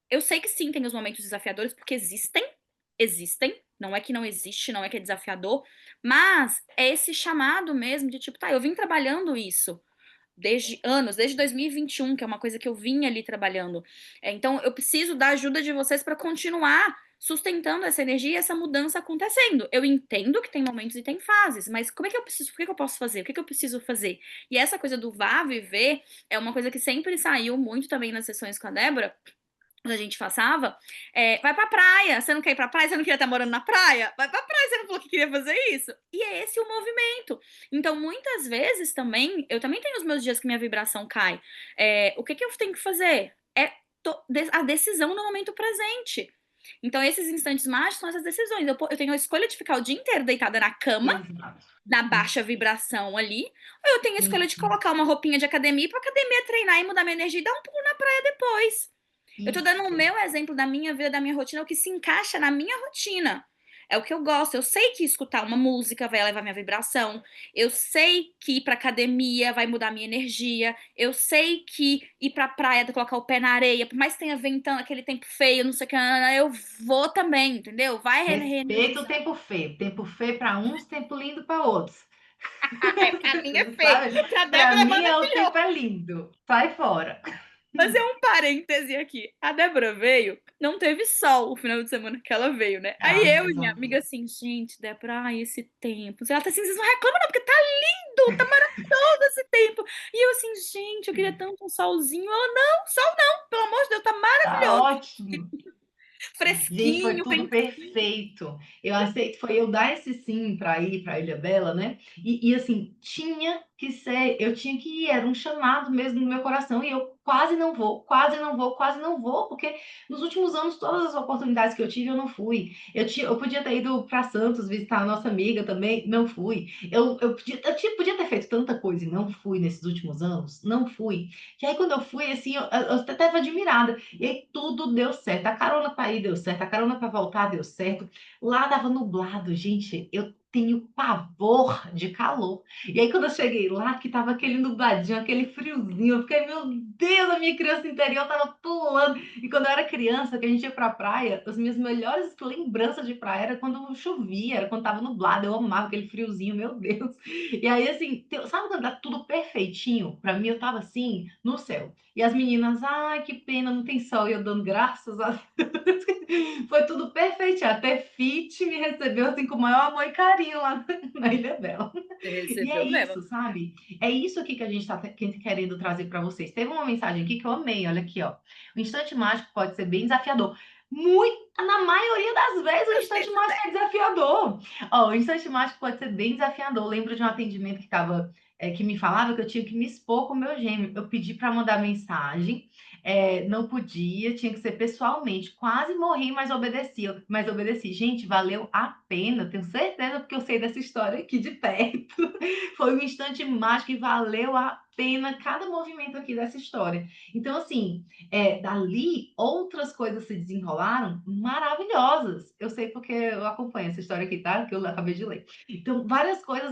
eu sei que sim, tem os momentos desafiadores, porque existem, não é que não existe, não é que é desafiador, mas é esse chamado mesmo de tipo, tá, eu vim trabalhando isso desde anos, desde 2021, que é uma coisa que eu vinha ali trabalhando. Então, eu preciso da ajuda de vocês para continuar sustentando essa energia e essa mudança acontecendo. Eu entendo que tem momentos e tem fases, mas como é que eu preciso, o que eu posso fazer? O que eu preciso fazer? E essa coisa do vá viver é uma coisa que sempre saiu muito também nas sessões com a Débora, quando a gente passava, vai pra praia, você não quer ir pra praia, você não queria estar morando na praia? Vai pra praia, você não falou que queria fazer isso? E é esse o movimento. Então, muitas vezes também, eu também tenho os meus dias que minha vibração cai. O que eu tenho que fazer? A decisão no momento presente. Então, esses instantes mágicos são essas decisões. Eu tenho a escolha de ficar o dia inteiro deitada na cama, Exato. na baixa Isso. vibração ali, ou eu tenho a escolha de Uhum. colocar uma roupinha de academia e ir pra academia treinar e mudar minha energia e dar um pulo na praia depois. Eu tô dando o Isso. meu exemplo da minha vida, da minha rotina, o que se encaixa na minha rotina. É o que eu gosto. Eu sei que escutar uma música vai elevar minha vibração. Eu sei que ir pra academia vai mudar minha energia. Eu sei que ir pra praia, colocar o pé na areia, por mais que tenha ventando aquele tempo feio, não sei o que, eu vou também, entendeu? Vai Respeita o reenergizar. tempo feio. Tempo feio para uns, tempo lindo para outros. Pra mim é feio. Sabe? Pra Para Débora é mim é o tempo maravilhoso. é lindo. Sai fora. Fazer um parêntese aqui. A Débora veio, não teve sol o final de semana que ela veio, né? Aí eu e Graças a minha amiga Deus. assim, gente, Débora, ai, esse tempo. Ela tá assim, vocês não reclamam não, porque tá lindo, tá maravilhoso esse tempo. E eu assim, gente, eu queria tanto um solzinho. Ela, não, sol não, pelo amor de Deus, tá Tá maravilhoso. ótimo. Gente, foi Fresquinho, tudo ventinho. perfeito. Eu aceito, foi eu dar esse sim para ir para Ilha Bela, né? E assim, tinha que ser, eu tinha que ir, era um chamado mesmo no meu coração, e eu quase não vou, quase não vou, quase não vou, porque nos últimos anos, todas as oportunidades que eu tive, eu não fui. Eu podia ter ido para Santos visitar a nossa amiga também, não fui. Podia ter feito tanta coisa e não fui nesses últimos anos, não fui. E aí, quando eu fui, assim, eu até estava admirada. E aí tudo deu certo. A carona para ir deu certo, a carona para voltar deu certo. Lá dava nublado, gente. Eu tenho pavor de calor. E aí, quando eu cheguei lá, que tava aquele nubladinho, aquele friozinho, eu fiquei, meu Deus, a minha criança interior tava pulando. E quando eu era criança, que a gente ia pra praia, as minhas melhores lembranças de praia era quando chovia, era quando tava nublado. Eu amava aquele friozinho, meu Deus. E aí, assim, sabe quando tá tudo perfeitinho? Pra mim, eu tava assim, no céu. E as meninas, ai, que pena, não tem sol. E eu dando graças a Deus. Foi tudo perfeitinho. Até Fit me recebeu assim com o maior amor e carinho lá na Ilha Bela. Você E é recebeu mesmo. isso, sabe? É isso aqui que a gente está querendo trazer para vocês. Teve uma mensagem aqui que eu amei, olha aqui, ó. O instante mágico pode ser bem desafiador. Muito, na maioria das vezes, o Eu sei instante também. mágico é desafiador. Ó, o instante mágico pode ser bem desafiador. Eu lembro de um atendimento que estava que me falava que eu tinha que me expor com o meu gêmeo. Eu pedi para mandar mensagem, não podia, tinha que ser pessoalmente. Quase morri, mas obedeci. Mas obedeci. Gente, valeu a pena, tenho certeza, porque eu sei dessa história aqui de perto. Foi um instante mágico e valeu a pena cada movimento aqui dessa história. Então, assim, dali outras coisas se desenrolaram maravilhosas. Eu sei porque eu acompanho essa história aqui, tá? Que eu acabei de ler. Então, várias coisas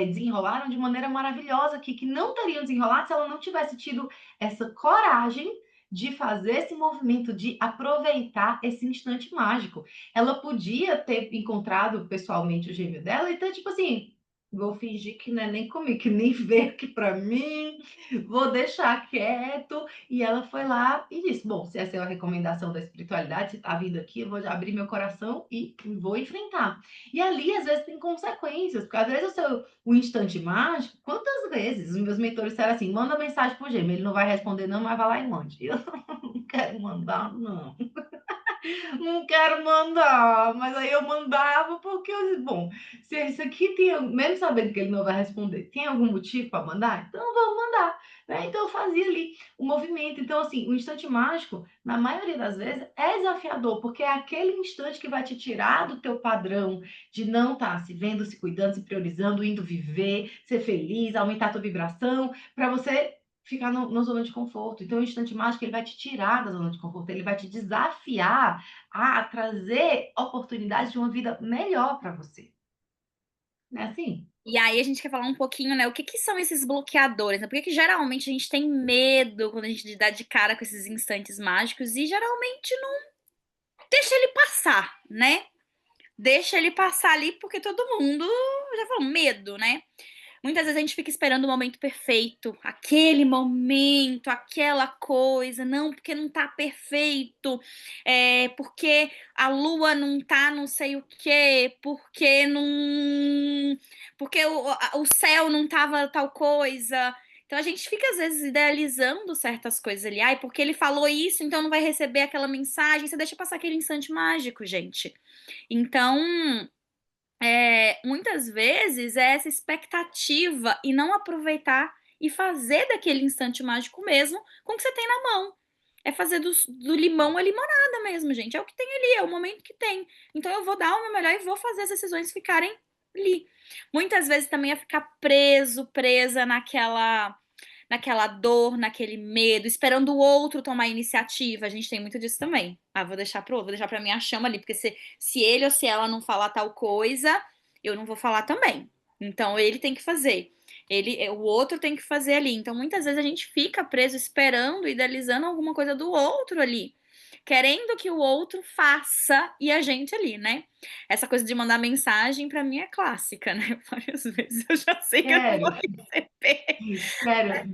desenrolaram de maneira maravilhosa aqui, que não teriam desenrolado se ela não tivesse tido essa coragem de fazer esse movimento, de aproveitar esse instante mágico. Ela podia ter encontrado pessoalmente o gêmeo dela e ter, tipo assim, vou fingir que não é nem comigo, que nem veio aqui para mim, vou deixar quieto. E ela foi lá e disse: bom, se essa é a recomendação da espiritualidade, se está vindo aqui, eu vou abrir meu coração e vou enfrentar. E ali, às vezes, tem consequências, porque às vezes o instante mágico, quantas vezes os meus mentores disseram assim: manda mensagem pro gêmeo, ele não vai responder, não, mas vai lá e mande. Eu não quero mandar, não. Não quero mandar, mas aí eu mandava porque eu disse, bom, se isso aqui tem, mesmo sabendo que ele não vai responder, tem algum motivo para mandar? Então vamos mandar, né? Então eu fazia ali o movimento. Então, assim, o instante mágico, na maioria das vezes, é desafiador, porque é aquele instante que vai te tirar do teu padrão de não estar se vendo, se cuidando, se priorizando, indo viver, ser feliz, aumentar a tua vibração, para você ficar na zona de conforto. Então, o instante mágico ele vai te tirar da zona de conforto, ele vai te desafiar a trazer oportunidades de uma vida melhor para você. Não é assim? E aí a gente quer falar um pouquinho, né, o que são esses bloqueadores, né? Por que geralmente a gente tem medo quando a gente dá de cara com esses instantes mágicos e geralmente não deixa ele passar, né? Deixa ele passar ali porque todo mundo já falou medo, né? Muitas vezes a gente fica esperando o momento perfeito, aquele momento, aquela coisa, não, porque não tá perfeito, porque a lua não tá não sei o quê, porque o céu não tava tal coisa. Então a gente fica às vezes idealizando certas coisas ali. Ai, porque ele falou isso, então não vai receber aquela mensagem. Você deixa passar aquele instante mágico, gente. Então, muitas vezes é essa expectativa e não aproveitar e fazer daquele instante mágico mesmo com o que você tem na mão. É fazer do limão a limonada mesmo, gente. É o que tem ali, é o momento que tem. Então eu vou dar o meu melhor e vou fazer as decisões ficarem ali. Muitas vezes também é ficar presa naquela dor, naquele medo, esperando o outro tomar iniciativa. A gente tem muito disso também. Ah, vou deixar pro outro, vou deixar pra minha chama ali, porque se ele ou se ela não falar tal coisa, eu não vou falar também. Então ele tem que fazer. O outro tem que fazer ali. Então muitas vezes a gente fica preso esperando, idealizando alguma coisa do outro ali, querendo que o outro faça e a gente ali, né? Essa coisa de mandar mensagem pra mim é clássica, né? Várias vezes eu já sei que eu não vou Quero. receber. Sério,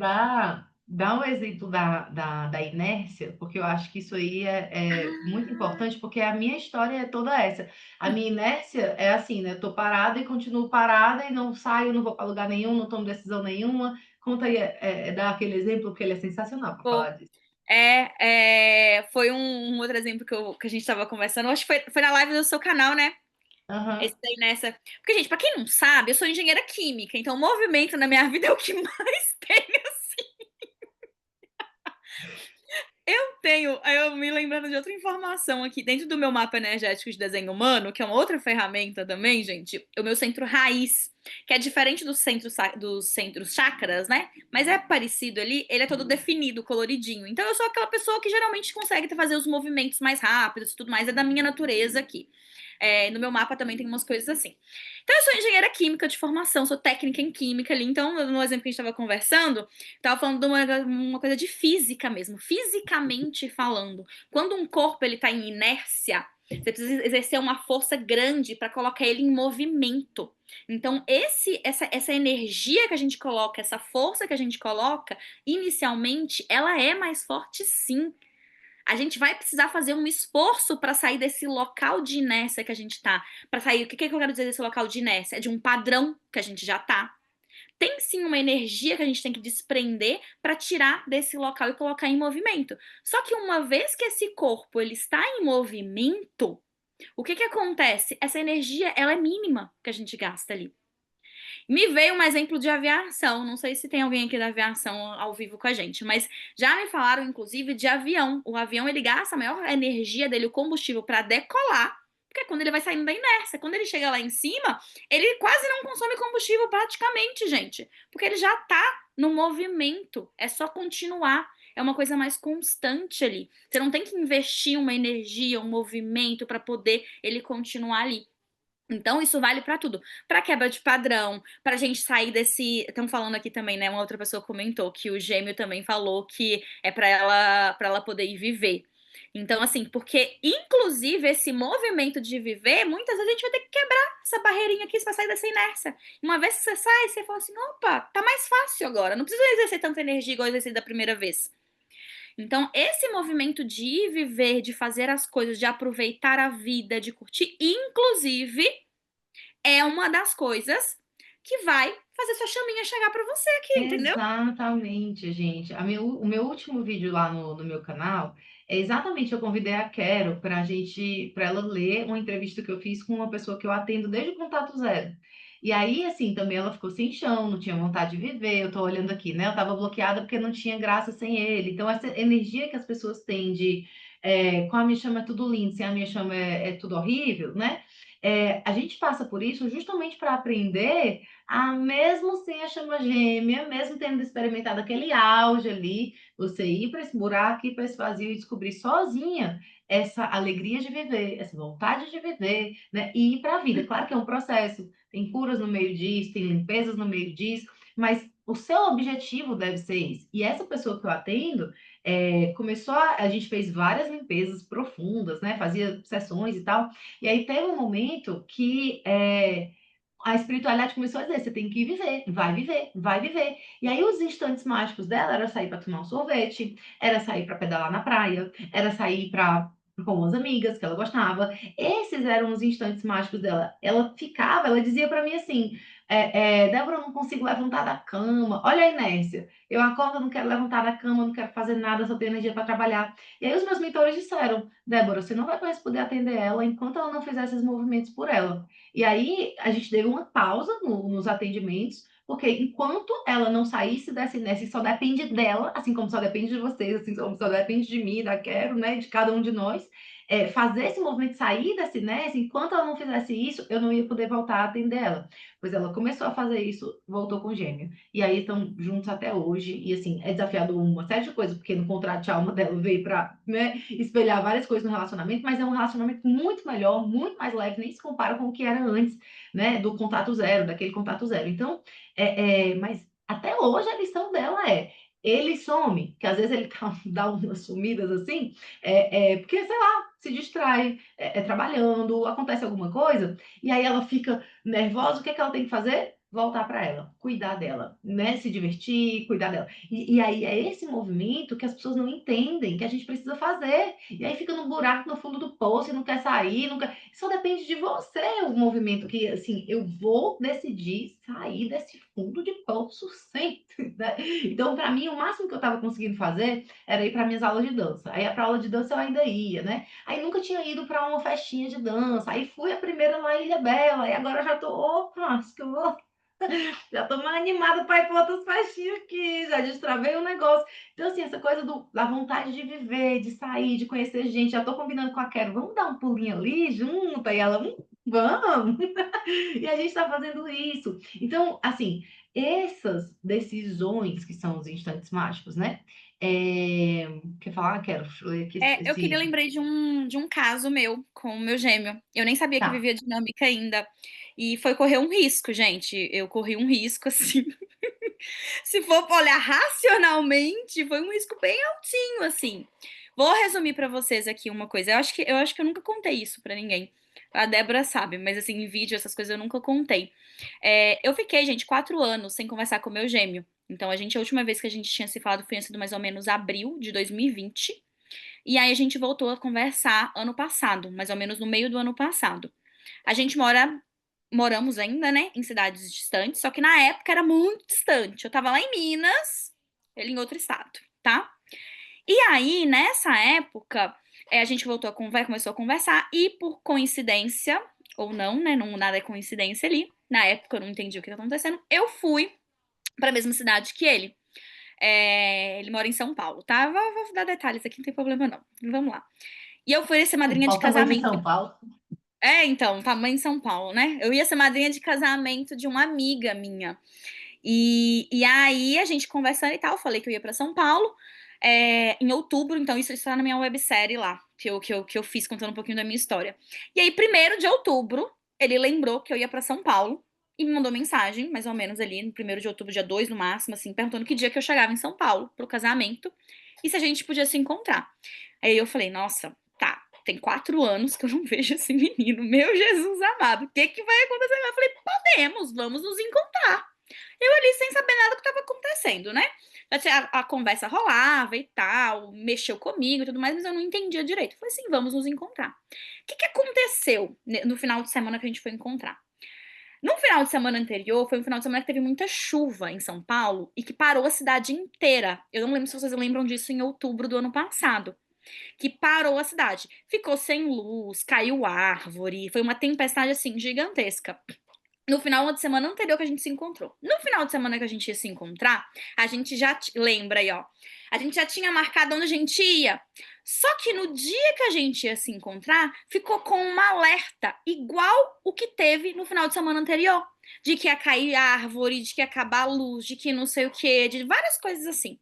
dá um exemplo da inércia, porque eu acho que isso aí é muito importante, porque a minha história é toda essa. A minha inércia é assim, né? Eu tô parada e continuo parada e não saio, não vou para lugar nenhum, não tomo decisão nenhuma. Conta aí, dá aquele exemplo, porque ele é sensacional para falar disso. Foi um outro exemplo que a gente estava conversando. Acho que foi na live do seu canal, né? Aham. Esse daí nessa. Porque, gente, pra quem não sabe, eu sou engenheira química, então o movimento na minha vida é o que mais tem. Eu me lembrando de outra informação aqui, dentro do meu mapa energético de desenho humano, que é uma outra ferramenta também, gente, o meu centro raiz, que é diferente dos centros chakras, né? Mas é parecido ali, ele é todo definido, coloridinho. Então eu sou aquela pessoa que geralmente consegue fazer os movimentos mais rápidos e tudo mais, é da minha natureza aqui. No meu mapa também tem umas coisas assim. Então eu sou engenheira química de formação, sou técnica em química ali. Então, no exemplo que a gente estava conversando, tava falando de uma coisa de física mesmo, fisicamente falando. Quando um corpo ele tá em inércia, você precisa exercer uma força grande para colocar ele em movimento. Então, essa energia que a gente coloca, essa força que a gente coloca, inicialmente, ela é mais forte sim. A gente vai precisar fazer um esforço para sair desse local de inércia que a gente tá. Para sair, o que eu quero dizer desse local de inércia? É de um padrão que a gente já tá. Tem sim uma energia que a gente tem que desprender para tirar desse local e colocar em movimento. Só que uma vez que esse corpo ele está em movimento, o que acontece? Essa energia ela é mínima que a gente gasta ali. Me veio um exemplo de aviação, não sei se tem alguém aqui da aviação ao vivo com a gente, mas já me falaram inclusive de avião. O avião ele gasta a maior energia dele, o combustível para decolar, porque é quando ele vai saindo da inércia, quando ele chega lá em cima, ele quase não consome combustível praticamente, gente, porque ele já tá no movimento, é só continuar. É uma coisa mais constante ali. Você não tem que investir uma energia, um movimento para poder ele continuar ali. Então, isso vale para tudo. Para quebra de padrão, para a gente sair desse. Estamos falando aqui também, né? Uma outra pessoa comentou que o gêmeo também falou que é para ela poder ir viver. Então, assim, porque inclusive esse movimento de viver, muitas vezes a gente vai ter que quebrar essa barreirinha aqui para sair dessa inércia. Uma vez que você sai, você fala assim: opa, tá mais fácil agora. Não precisa exercer tanta energia igual eu exerci da primeira vez. Então, esse movimento de ir viver, de fazer as coisas, de aproveitar a vida, de curtir, inclusive é uma das coisas que vai fazer sua chaminha chegar pra você aqui, entendeu? Exatamente, gente. O meu último vídeo lá no meu canal é exatamente eu convidei a Quero para ela ler uma entrevista que eu fiz com uma pessoa que eu atendo desde o contato zero. E aí, assim, também ela ficou sem chão, não tinha vontade de viver. Eu tô olhando aqui, né? Eu tava bloqueada porque não tinha graça sem ele. Então, essa energia que as pessoas têm de com a minha chama é tudo lindo, sem a minha chama é tudo horrível, né? A gente passa por isso justamente para aprender mesmo sem a chama gêmea, mesmo tendo experimentado aquele auge ali, você ir para esse buraco, ir para esse vazio e descobrir sozinha essa alegria de viver, essa vontade de viver, né? E ir para a vida. Claro que é um processo, tem curas no meio disso, tem limpezas no meio disso, mas o seu objetivo deve ser esse. E essa pessoa que eu atendo, a gente fez várias limpezas profundas, né? Fazia sessões e tal. E aí teve um momento que a espiritualidade começou a dizer: você tem que viver, vai viver, vai viver. E aí os instantes mágicos dela era sair para tomar um sorvete, era sair para pedalar na praia, era sair para com as amigas que ela gostava. Esses eram os instantes mágicos dela. Ela ficava, ela dizia para mim assim: Débora, eu não consigo levantar da cama. Olha a inércia. Eu acordo, eu não quero levantar da cama, não quero fazer nada, só tenho energia para trabalhar. E aí os meus mentores disseram: Débora, você não vai mais poder atender ela enquanto ela não fizer esses movimentos por ela. E aí a gente deu uma pausa nos atendimentos, porque enquanto ela não saísse dessa inércia, só depende dela, assim como só depende de vocês, assim como só depende de mim, da Quero, né, de cada um de nós, fazer esse movimento sair dessa inércia, enquanto ela não fizesse isso, eu não ia poder voltar a atender ela. Pois ela começou a fazer isso, voltou com gêmeo. E aí estão juntos até hoje, e assim, é desafiador uma série de coisas, porque no contrato de alma dela veio para, né, espelhar várias coisas no relacionamento, mas é um relacionamento muito melhor, muito mais leve, nem se compara com o que era antes, né, do contato zero, daquele contato zero. Então, mas até hoje a lição dela é: ele some, que às vezes ele dá umas sumidas assim, porque, sei lá, se distrai, trabalhando, acontece alguma coisa, e aí ela fica nervosa, o que é que ela tem que fazer? Voltar para ela, cuidar dela, né? Se divertir, cuidar dela. E aí é esse movimento que as pessoas não entendem, que a gente precisa fazer. E aí fica no buraco no fundo do poço e não quer sair, não quer... Só depende de você o movimento que, assim, eu vou decidir sair desse fundo de poço sempre, né? Então, para mim, o máximo que eu estava conseguindo fazer era ir para minhas aulas de dança. Aí, para aula de dança eu ainda ia, né? Aí nunca tinha ido para uma festinha de dança. Aí fui a primeira lá em Ilha Bela. E agora já tô, opa, acho que eu vou. Já tô mais animada para ir para outras festinhas aqui. Já destravei o negócio. Então, assim, essa coisa da vontade de viver, de sair, de conhecer gente. Já tô combinando com a Quero, vamos dar um pulinho ali junto. E ela, vamos. E a gente está fazendo isso. Então, assim, essas decisões que são os instantes mágicos, né? Quer falar? Quero ler aqui Eu queria esse. lembrei de um caso meu com o meu gêmeo. Eu nem sabia que Tá. vivia dinâmica ainda. E foi correr um risco, gente. Eu corri um risco, assim. Se for pra olhar racionalmente, foi um risco bem altinho, assim. Vou resumir pra vocês aqui uma coisa. Eu acho que eu nunca contei isso pra ninguém. A Débora sabe, mas assim, em vídeo, essas coisas eu nunca contei. Eu fiquei, gente, 4 anos sem conversar com o meu gêmeo. Então, a última vez que a gente tinha se falado foi sido mais ou menos abril de 2020. E aí a gente voltou a conversar ano passado, mais ou menos no meio do ano passado. A gente moramos ainda, né, em cidades distantes, só que na época era muito distante. Eu tava lá em Minas, ele em outro estado, tá? E aí, nessa época, a gente voltou a conversar, começou a conversar, e por coincidência, ou não, né, não, nada é coincidência ali, na época eu não entendi o que estava acontecendo, eu fui para a mesma cidade que ele. Ele mora em São Paulo, tá? Vou dar detalhes aqui, não tem problema não. Vamos lá. E eu fui ser madrinha de Olha o tamanho de casamento. São Paulo. Então, tamanho em São Paulo, né? Eu ia ser madrinha de casamento de uma amiga minha. E aí, a gente conversando e tal, eu falei que eu ia pra São Paulo em outubro, então isso está na minha websérie lá, que eu fiz contando um pouquinho da minha história. E aí, 1º de outubro, ele lembrou que eu ia pra São Paulo e me mandou mensagem, mais ou menos ali, no 1º de outubro, dia 2 no máximo, assim, perguntando que dia que eu chegava em São Paulo pro casamento e se a gente podia se encontrar. Aí eu falei, nossa, tá, tem 4 anos que eu não vejo esse menino, meu Jesus amado, o que que vai acontecer? Eu falei, podemos, vamos nos encontrar. Eu ali sem saber nada do que estava acontecendo, né? A conversa rolava e tal, mexeu comigo e tudo mais, mas eu não entendia direito. Eu falei assim, vamos nos encontrar. O que que aconteceu no final de semana que a gente foi encontrar? No final de semana anterior, foi um final de semana que teve muita chuva em São Paulo e que parou a cidade inteira. Eu não lembro se vocês lembram disso em outubro do ano passado. Que parou a cidade. Ficou sem luz, caiu árvore, foi uma tempestade assim gigantesca. No final de semana anterior que a gente se encontrou. No final de semana que a gente ia se encontrar, a gente já lembra aí, ó. A gente já tinha marcado onde a gente ia. Só que no dia que a gente ia se encontrar, ficou com um alerta igual o que teve no final de semana anterior, de que ia cair árvore, de que ia acabar a luz, de que não sei o quê, de várias coisas assim.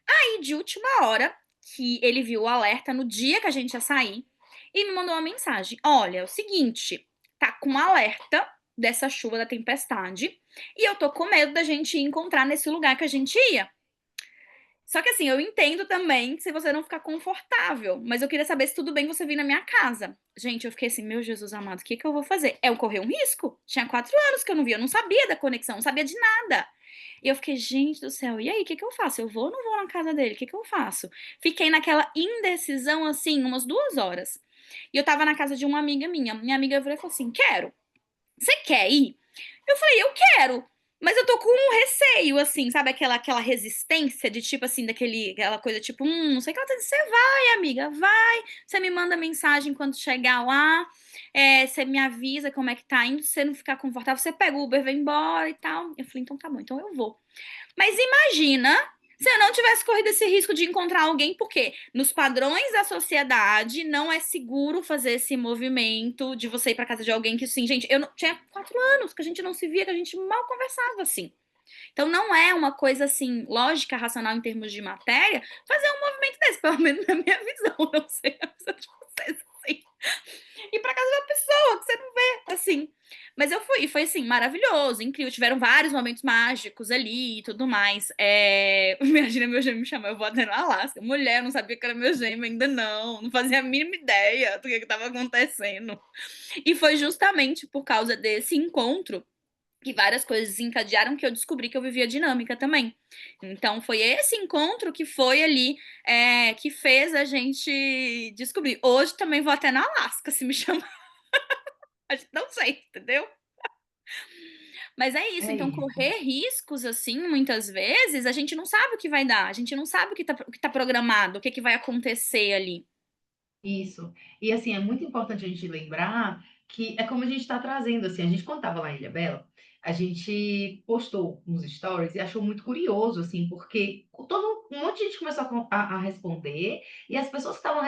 Aí, de última hora, que ele viu o alerta no dia que a gente ia sair e me mandou uma mensagem: olha, é o seguinte, tá com um alerta dessa chuva, da tempestade, e eu tô com medo da gente ir encontrar nesse lugar que a gente ia. Só que assim, eu entendo também se você não ficar confortável, mas eu queria saber se tudo bem você vir na minha casa. Gente, eu fiquei assim, meu Jesus amado, o que que eu vou fazer? Eu corri um risco. Tinha 4 anos que eu não via, eu não sabia da conexão, não sabia de nada. E eu fiquei, gente do céu, e aí, o que que eu faço? Eu vou ou não vou na casa dele? O que que eu faço? Fiquei naquela indecisão, assim, umas 2 horas. E eu tava na casa de uma amiga minha. Minha amiga virou e falou assim: quero. Você quer ir? Eu falei, eu quero. Mas eu tô com um receio, assim, sabe? Aquela resistência de tipo assim, aquela coisa tipo, não sei o que ela tá dizendo. Você vai, amiga, vai. Você me manda mensagem quando chegar lá. Você me avisa como é que tá indo. Se você não ficar confortável, você pega o Uber, vem embora e tal. Eu falei, então tá bom, então eu vou. Mas imagina se eu não tivesse corrido esse risco de encontrar alguém, porque nos padrões da sociedade não é seguro fazer esse movimento de você ir pra casa de alguém que, assim, gente, eu não, tinha 4 anos que a gente não se via, que a gente mal conversava assim. Então não é uma coisa assim, lógica, racional em termos de matéria, fazer um movimento desse, pelo menos na minha visão. Eu não sei a visão de vocês, assim. Ir pra casa de uma pessoa que você não vê, assim. Mas eu fui, e foi assim, maravilhoso, incrível. Tiveram vários momentos mágicos ali e tudo mais. Imagina meu gêmeo me chamar, eu vou até no Alasca. Mulher, eu não sabia que era meu gêmeo, ainda não fazia a mínima ideia do que estava acontecendo. E foi justamente por causa desse encontro que várias coisas encadearam que eu descobri que eu vivia dinâmica também. Então foi esse encontro que foi ali que fez a gente descobrir. Hoje também vou até na Alasca se me chamar. A gente não sei, entendeu? Mas é isso, É então isso. correr riscos, assim, muitas vezes, a gente não sabe o que vai dar, a gente não sabe o que tá programado, o que, que vai acontecer ali. Isso. E assim, é muito importante a gente lembrar que é como a gente está trazendo, assim, a gente quando estava lá em Ilhabela, a gente postou uns stories e achou muito curioso, assim, porque todo um monte de gente começou a responder, e as pessoas que estavam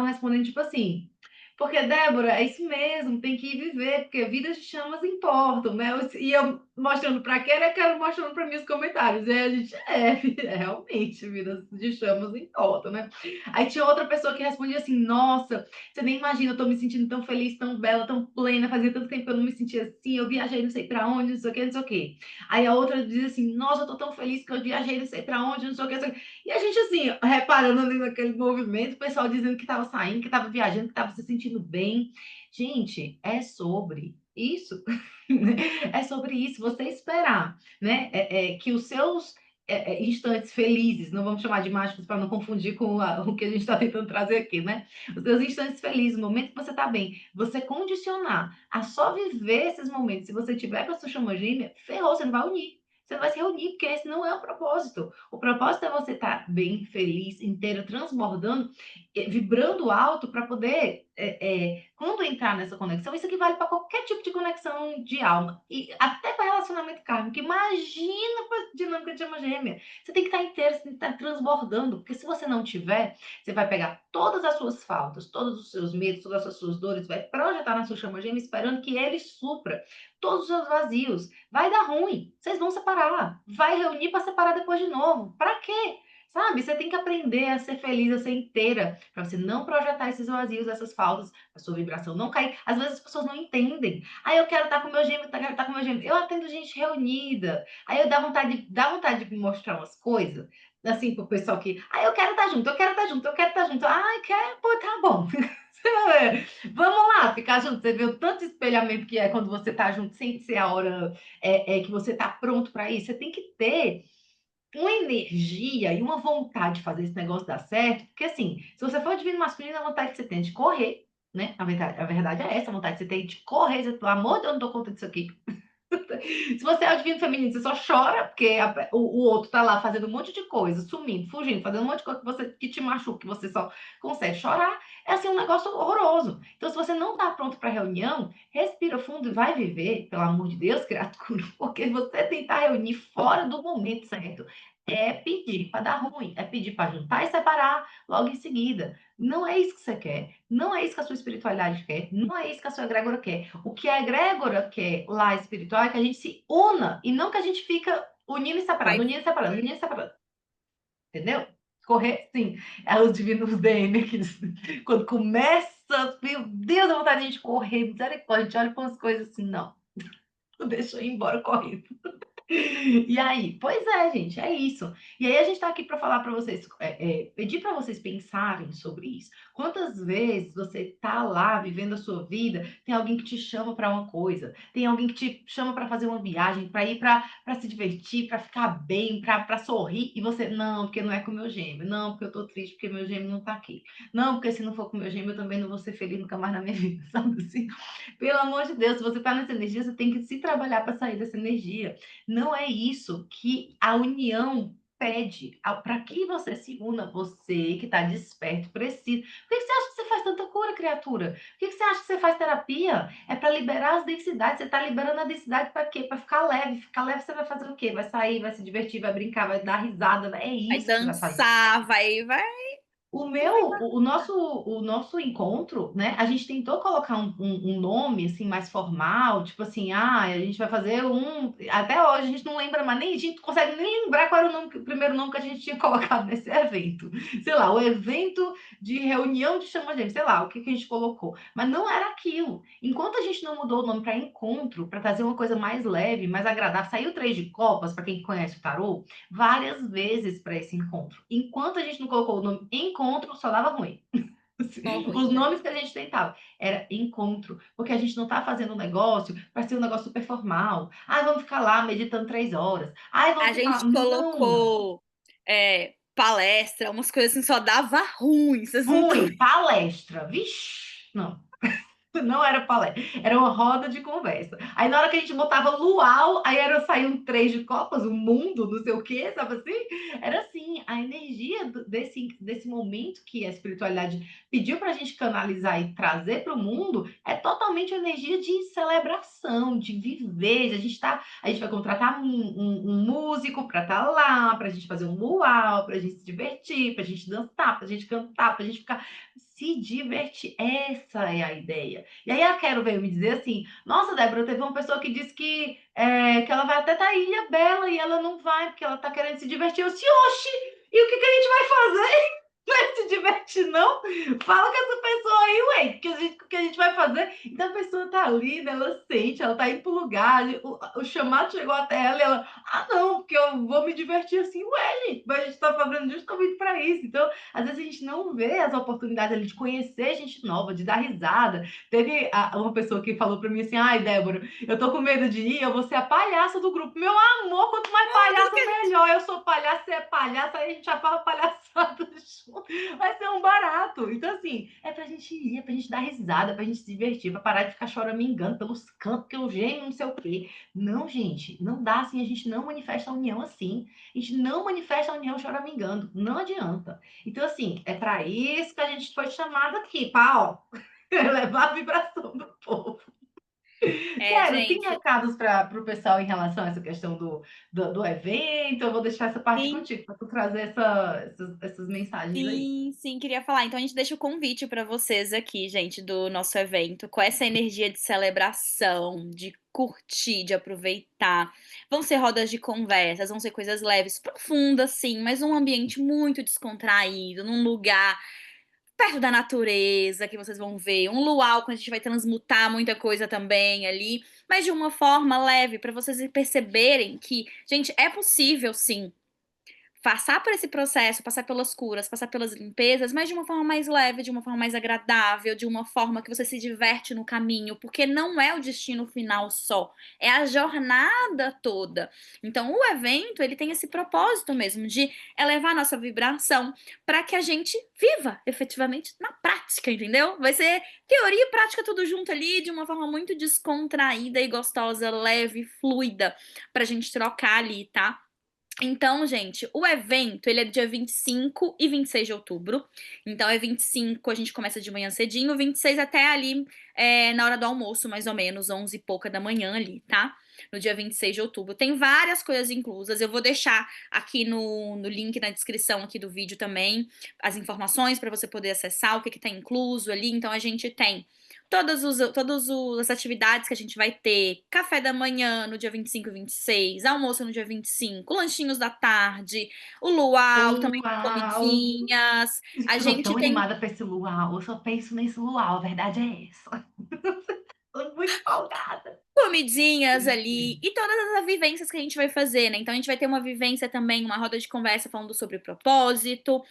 respondendo tipo assim, porque, Débora, é isso mesmo, tem que ir viver, porque vidas de chamas importam, né? E eu mostrando para quem era, quero mostrando para mim os comentários. E aí a gente, realmente, vidas de chamas importam, né? Aí tinha outra pessoa que respondia assim: Nossa, você nem imagina, eu tô me sentindo tão feliz, tão bela, tão plena. Fazia tanto tempo que eu não me sentia assim. Eu viajei não sei pra onde, não sei o que, não sei o que. Aí a outra dizia assim: Nossa, eu tô tão feliz que eu viajei não sei pra onde, não sei o que, não sei o que. E a gente assim, reparando ali naquele movimento, o pessoal dizendo que tava saindo, que tava viajando, que tava se sentindo bem. Gente, é sobre isso. É sobre isso, você esperar, né? Que os seus instantes felizes, não vamos chamar de mágicos para não confundir com o que a gente está tentando trazer aqui, né? Os seus instantes felizes, o momento que você está bem, você condicionar a só viver esses momentos. Se você tiver com a sua chama gêmea, ferrou, você não vai unir. Você não vai se reunir, porque esse não é o propósito. O propósito é você estar bem, feliz, inteiro, transbordando, vibrando alto para poder, quando entrar nessa conexão, isso aqui vale para qualquer tipo de conexão de alma, e até para relacionamento kármico. Imagina para dinâmica de chama gêmea. Você tem que estar inteiro, você tem que estar transbordando, porque se você não tiver, você vai pegar todas as suas faltas, todos os seus medos, todas as suas dores, vai projetar na sua chama gêmea, esperando que ele supra todos os seus vazios. Vai dar ruim, vocês vão separar, vai reunir para separar depois de novo. Para quê? Sabe, você tem que aprender a ser feliz, a ser inteira, para você não projetar esses vazios, essas faltas, a sua vibração não cair. Às vezes as pessoas não entendem. Ah, eu quero estar com meu gêmeo, eu quero estar com meu gêmeo. Eu atendo gente reunida. Aí eu dá vontade de mostrar umas coisas, assim, pro pessoal que, eu quero estar junto, eu quero estar junto, eu quero estar junto. Ai, quer? Pô, tá bom. Vamos lá, ficar junto. Você vê o tanto de espelhamento que é quando você tá junto, sem ser a hora que você tá pronto para isso. Você tem que ter uma energia e uma vontade de fazer esse negócio dar certo, porque assim, se você for divino masculino, a vontade que você tem de correr, né? A verdade é essa, a vontade que você tem de correr, você, pelo amor de Deus, eu não dou conta disso aqui. Se você é o divino feminino, você só chora porque o outro tá lá fazendo um monte de coisa, sumindo, fugindo, fazendo um monte de coisa que te machuca, que você só consegue chorar. É assim um negócio horroroso. Então, se você não tá pronto para reunião, respira fundo e vai viver, pelo amor de Deus, criatura, porque você tentar reunir fora do momento certo é pedir para dar ruim, é pedir para juntar e separar logo em seguida. Não é isso que você quer. Não é isso que a sua espiritualidade quer. Não é isso que a sua egrégora quer. O que a egrégora quer lá espiritual é que a gente se una e não que a gente fica unindo e separando, Vai. unindo e separando, unindo e separando. Entendeu? Correr, sim. É os divinos DM, que quando começa, meu Deus, a vontade de a gente correr, misericórdia, a gente olha para umas coisas assim, não. Deixa eu ir embora correndo. E aí? Pois é, gente, é isso. E aí a gente tá aqui para falar para vocês, pedir para vocês pensarem sobre isso. Quantas vezes você tá lá vivendo a sua vida, tem alguém que te chama para uma coisa, tem alguém que te chama para fazer uma viagem, para ir para se divertir, para ficar bem, para sorrir, e você, não, porque não é com o meu gêmeo, não, porque eu tô triste porque meu gêmeo não tá aqui, não, porque se não for com o meu gêmeo, eu também não vou ser feliz nunca mais na minha vida, sabe assim? Pelo amor de Deus, se você tá nessa energia, você tem que se trabalhar para sair dessa energia. Não é isso que a união pede. Para que você se una, você que está desperto, precisa. Por que você acha que você faz tanta cura, criatura? Por que você acha que você faz terapia? É para liberar as densidades. Você está liberando a densidade para quê? Para ficar leve. Ficar leve, você vai fazer o quê? Vai sair, vai se divertir, vai brincar, vai dar risada. É Vai isso que você vai fazer. dançar, vai aproveitar. O nosso encontro, né? A gente tentou colocar um nome assim mais formal, tipo assim, a gente vai fazer um. Até hoje a gente não lembra mais, nem a gente consegue nem lembrar qual era o primeiro nome que a gente tinha colocado nesse evento. Sei lá, o evento de reunião de chama gente, sei lá, o que que a gente colocou. Mas não era aquilo. Enquanto a gente não mudou o nome para encontro, para trazer uma coisa mais leve, mais agradável, saiu três de copas, para quem conhece o tarô, várias vezes para esse encontro. Enquanto a gente não colocou o nome encontro, só dava ruim. Ó, ruim, Os né? nomes que a gente tentava era encontro, porque a gente não está fazendo um negócio para ser um negócio super formal. Ai, vamos ficar lá meditando 3 horas. Ai, A vamos ficar. gente Não! colocou palestra, umas coisas assim, só dava ruim. Vocês não estão. Ruim, palestra. Vixe, não. Não era palestra, era uma roda de conversa. Aí na hora que a gente botava luau, aí era sair um três de copas, um mundo, não sei o quê, sabe assim? Era assim, a energia desse momento que a espiritualidade pediu para a gente canalizar e trazer para o mundo é totalmente energia de celebração, de viver. A gente vai contratar um músico para estar lá, para a gente fazer um luau, para a gente se divertir, para a gente dançar, para a gente cantar, para a gente ficar se divertir. Essa é a ideia. E aí a Quero veio me dizer assim: nossa, Débora, teve uma pessoa que disse que ela vai até da Ilha Bela e ela não vai porque ela tá querendo se divertir. Eu disse, oxi, e o que, que a gente vai fazer? Vai se divertir, não? Fala com essa pessoa aí, ué, que a gente vai fazer. Então a pessoa tá ali, né, ela sente, ela tá indo pro lugar, o chamado chegou até ela e ela, não, porque eu vou me divertir assim, ué, gente, mas a gente tá fazendo justamente para isso. Então, às vezes a gente não vê as oportunidades ali de conhecer gente nova, de dar risada. Teve uma pessoa que falou para mim assim: ai, Débora, eu tô com medo de ir, eu vou ser a palhaça do grupo. Meu amor, quanto mais Tudo palhaça, que melhor. Eu sou palhaça, você é palhaça, aí a gente já fala palhaçada junto. Vai ser um barato. Então, assim, é pra gente ir, é pra gente dar risada, é pra gente se divertir, pra parar de ficar choramingando pelos cantos, que o gênio não sei o quê. Não, gente, não dá assim, a gente não manifesta a união assim. A gente não manifesta a união choramingando. Não adianta. Então, assim, é para isso que a gente foi chamado aqui, para ó, levar a vibração do povo. Quero, tem gente. recados para o pessoal em relação a essa questão do evento? Eu vou deixar essa parte Sim, contigo, para tu trazer essas mensagens aí. sim, queria falar. Então a gente deixa o convite para vocês aqui, gente, do nosso evento, com essa energia de celebração, de curtir, de aproveitar. Vão ser rodas de conversas, vão ser coisas leves, profundas, sim, mas num ambiente muito descontraído, num lugar perto da natureza, que vocês vão ver, um luau que a gente vai transmutar muita coisa também ali, mas de uma forma leve, para vocês perceberem que, gente, é possível sim passar por esse processo, passar pelas curas, passar pelas limpezas, mas de uma forma mais leve, de uma forma mais agradável, de uma forma que você se diverte no caminho, porque não é o destino final só, é a jornada toda. Então, o evento, ele tem esse propósito mesmo de elevar a nossa vibração para que a gente viva efetivamente na prática, entendeu? Vai ser teoria e prática tudo junto ali, de uma forma muito descontraída e gostosa, leve, fluida, pra gente trocar ali, tá? Então, gente, o evento, ele é dia 25 e 26 de outubro. Então, é 25, a gente começa de manhã cedinho, 26 até ali, na hora do almoço, mais ou menos, 11 e pouca da manhã ali, tá? No dia 26 de outubro. Tem várias coisas inclusas. Eu vou deixar aqui no link na descrição aqui do vídeo também as informações para você poder acessar o que tá incluso ali. Então, a gente tem todas as atividades que a gente vai ter, café da manhã no dia 25 e 26, almoço no dia 25, lanchinhos da tarde, o luau, também tem Luau! comidinhas. A Eu tô gente tão tem animada para esse luau, eu só penso nesse luau, a verdade é essa. Tô muito empolgada. comidinhas ali e todas as vivências que a gente vai fazer, né? Então a gente vai ter uma vivência também, uma roda de conversa falando sobre propósito,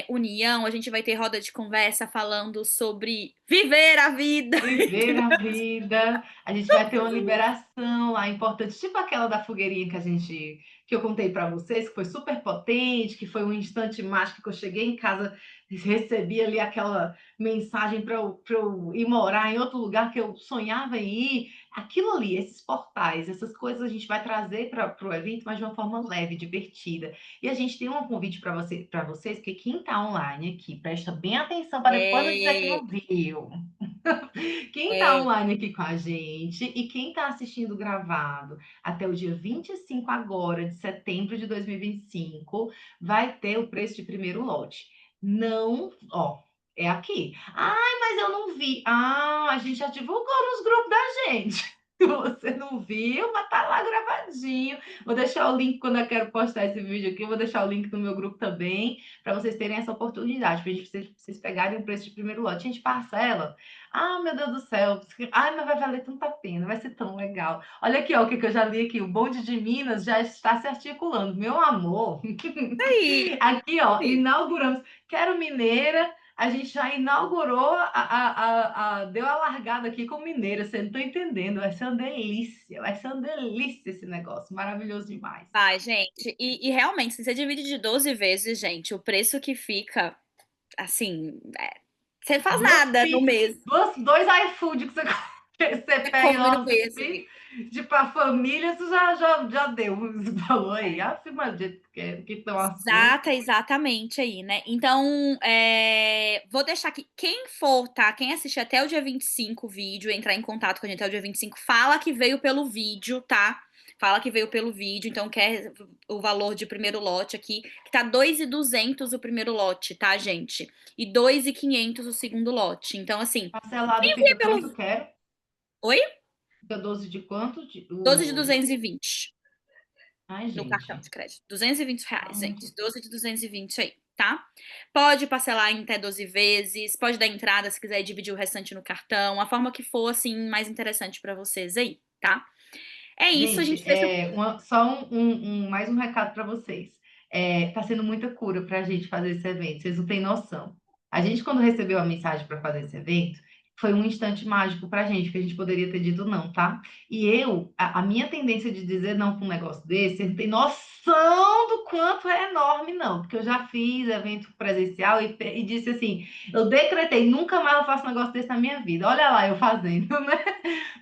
união, a gente vai ter roda de conversa falando sobre viver a vida. Viver a vida, a gente vai ter uma liberação lá importante, tipo aquela da fogueirinha que eu contei para vocês, que foi super potente, que foi um instante mágico que eu cheguei em casa, recebi ali aquela mensagem para eu ir morar em outro lugar que eu sonhava em ir. Aquilo ali, esses portais, essas coisas a gente vai trazer para o evento, mas de uma forma leve, divertida. E a gente tem um convite para vocês, que quem está online aqui, presta bem atenção para depois não dizer que É, não viu. Quem está é, online aqui com a gente e quem está assistindo gravado até o dia 25 agora de setembro de 2025 vai ter o preço de primeiro lote. Não, ó, é aqui. Ai, mas eu não vi. Ah, a gente já divulgou nos grupos da gente. Se você não viu, mas tá lá gravadinho. Vou deixar o link quando eu quero postar esse vídeo aqui. Eu vou deixar o link no meu grupo também, para vocês terem essa oportunidade, para vocês pegarem o preço de primeiro lote. A gente parcela. Ah, meu Deus do céu. Ai, mas vai valer tanta pena, vai ser tão legal. Olha aqui, ó, o que eu já li aqui. O bonde de Minas já está se articulando. Meu amor. aí. Aqui, ó, inauguramos. Quero Mineira. A gente já inaugurou, deu a largada aqui com Mineira. Você não está entendendo. Vai ser uma delícia. Vai ser uma delícia esse negócio. Maravilhoso demais. Vai, gente. E realmente, se você divide de 12 vezes, gente, o preço que fica, assim, você faz Duas nada no pizzas, mês. dois iFood que você, você Você pega come no lá, mês. tipo, a família, isso já deu. Você falou aí, acima de que estão as coisas. Exatamente aí, né? Então, vou deixar aqui. Quem for, tá? Quem assistir até o dia 25 o vídeo, entrar em contato com a gente até o dia 25, fala que veio pelo vídeo, tá? Fala que veio pelo vídeo, então quer o valor de primeiro lote aqui, que tá 2.200 o primeiro lote, tá, gente? E 2.500 o segundo lote. Então, assim, Parcelado quem vier fica quanto, pelo. quero? Oi? Fica 12 de quanto? 12 de 220 Ai, no cartão gente. de crédito. R$ 220, Ai, gente. 12 de 220 aí, tá? Pode parcelar em até 12 vezes, pode dar entrada se quiser dividir o restante no cartão, a forma que for, assim, mais interessante pra vocês aí, tá? É isso, a gente, gente fez. só mais um recado para vocês. Tá sendo muita cura para a gente fazer esse evento, vocês não têm noção. A gente, quando recebeu a mensagem para fazer esse evento, foi um instante mágico para a gente, que a gente poderia ter dito não, tá? E a minha tendência de dizer não para um negócio desse, você não tem noção do quanto é enorme, não, porque eu já fiz evento presencial e disse assim: eu decretei, nunca mais eu faço um negócio desse na minha vida. Olha lá, eu fazendo, né?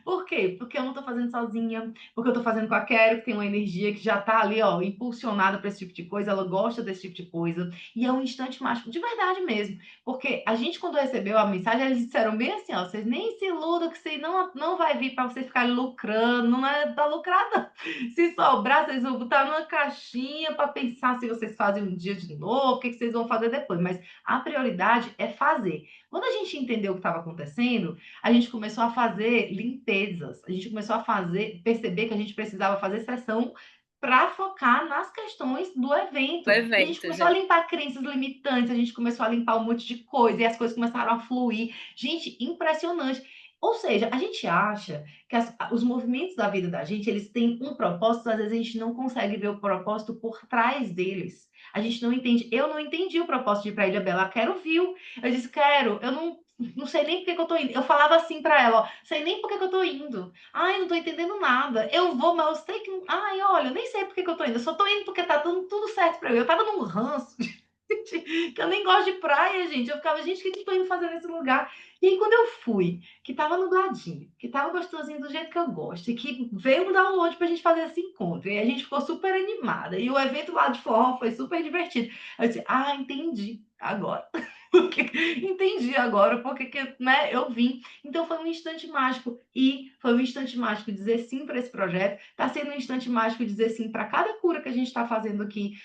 Por quê? Porque eu não estou fazendo sozinha, porque eu tô fazendo com a Quero, que tem uma energia que já tá ali, ó, impulsionada para esse tipo de coisa, ela gosta desse tipo de coisa, e é um instante mágico, de verdade mesmo, porque a gente, quando recebeu a mensagem, eles disseram bem assim, ó, vocês nem se iludam que você não vai vir para vocês ficarem lucrando, não é para lucrar, não. Se sobrar, vocês vão botar numa caixinha para pensar se vocês fazem um dia de novo, o que vocês vão fazer depois, mas a prioridade é fazer. Quando a gente entendeu o que estava acontecendo, a gente começou a fazer limpezas, a gente começou a perceber que a gente precisava fazer sessão para focar nas questões do O evento. E a gente evento, começou a gente. limpar crenças limitantes, a gente começou a limpar um monte de coisa, e as coisas começaram a fluir. Gente, impressionante. Ou seja, a gente acha que os movimentos da vida da gente, eles têm um propósito, às vezes a gente não consegue ver o propósito por trás deles. A gente não entende. Eu não entendi o propósito de ir para Ilha Bela. A Quero viu. Eu disse, Quero, eu não sei nem por que eu tô indo. Eu falava assim para ela, ó, sei nem por que eu tô indo. Ai, não tô entendendo nada. Eu vou, mas eu sei que. Ai, olha, eu nem sei por que eu tô indo. Eu só tô indo porque tá dando tudo certo para eu. Eu tava num ranço, gente, que eu nem gosto de praia, gente. Eu ficava, gente, o que eu tô indo fazer nesse lugar? E aí, quando eu fui, que tava nubladinho, que tava gostosinho do jeito que eu gosto, e que veio um download pra gente fazer esse encontro, e a gente ficou super animada, e o evento lá de forró foi super divertido. Eu disse, ah, entendi agora. Porque, entendi agora porque que, né, eu vim. Então foi um instante mágico. E foi um instante mágico dizer sim para esse projeto. Está sendo um instante mágico dizer sim para cada cura que a gente está fazendo aqui.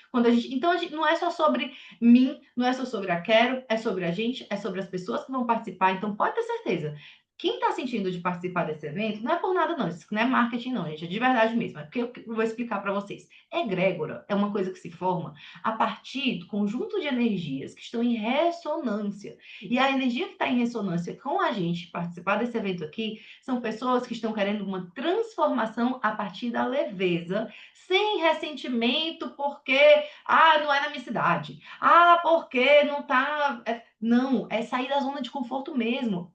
Então, não é só sobre mim, não é só sobre a Quero, é sobre a gente, é sobre as pessoas que vão participar. Então, pode ter certeza. quem está sentindo de participar desse evento, não é por nada não, isso não é marketing não, gente, é de verdade mesmo, é porque eu vou explicar para vocês. Egrégora é uma coisa que se forma a partir do conjunto de energias que estão em ressonância. E a energia que está em ressonância com a gente participar desse evento aqui são pessoas que estão querendo uma transformação a partir da leveza, sem ressentimento, porque, não é na minha cidade, porque não tá. Não, é sair da zona de conforto mesmo.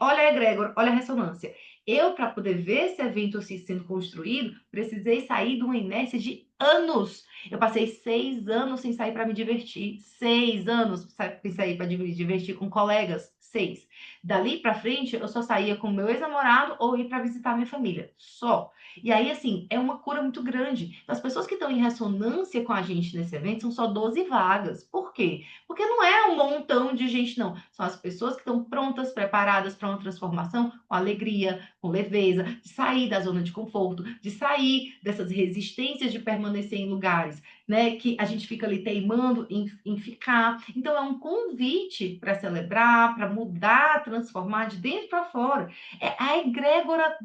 Olha a egrégora, olha a ressonância. Eu, para poder ver esse evento assim, sendo construído, precisei sair de uma inércia de anos. Eu passei 6 anos sem sair para me divertir. 6 anos sem sair para me divertir com colegas. 6. Dali para frente, eu só saía com meu ex-namorado ou ir para visitar minha família. Só. E aí, assim, é uma cura muito grande. Então, as pessoas que estão em ressonância com a gente nesse evento são só 12 vagas. Por quê? Porque não é um montão de gente, não. São as pessoas que estão prontas, preparadas para uma transformação com alegria, com leveza, de sair da zona de conforto, de sair dessas resistências de permanecer em lugares, né, que a gente fica ali teimando em ficar. Então, é um convite para celebrar, para mudar, transformar de dentro para fora. É a egrégora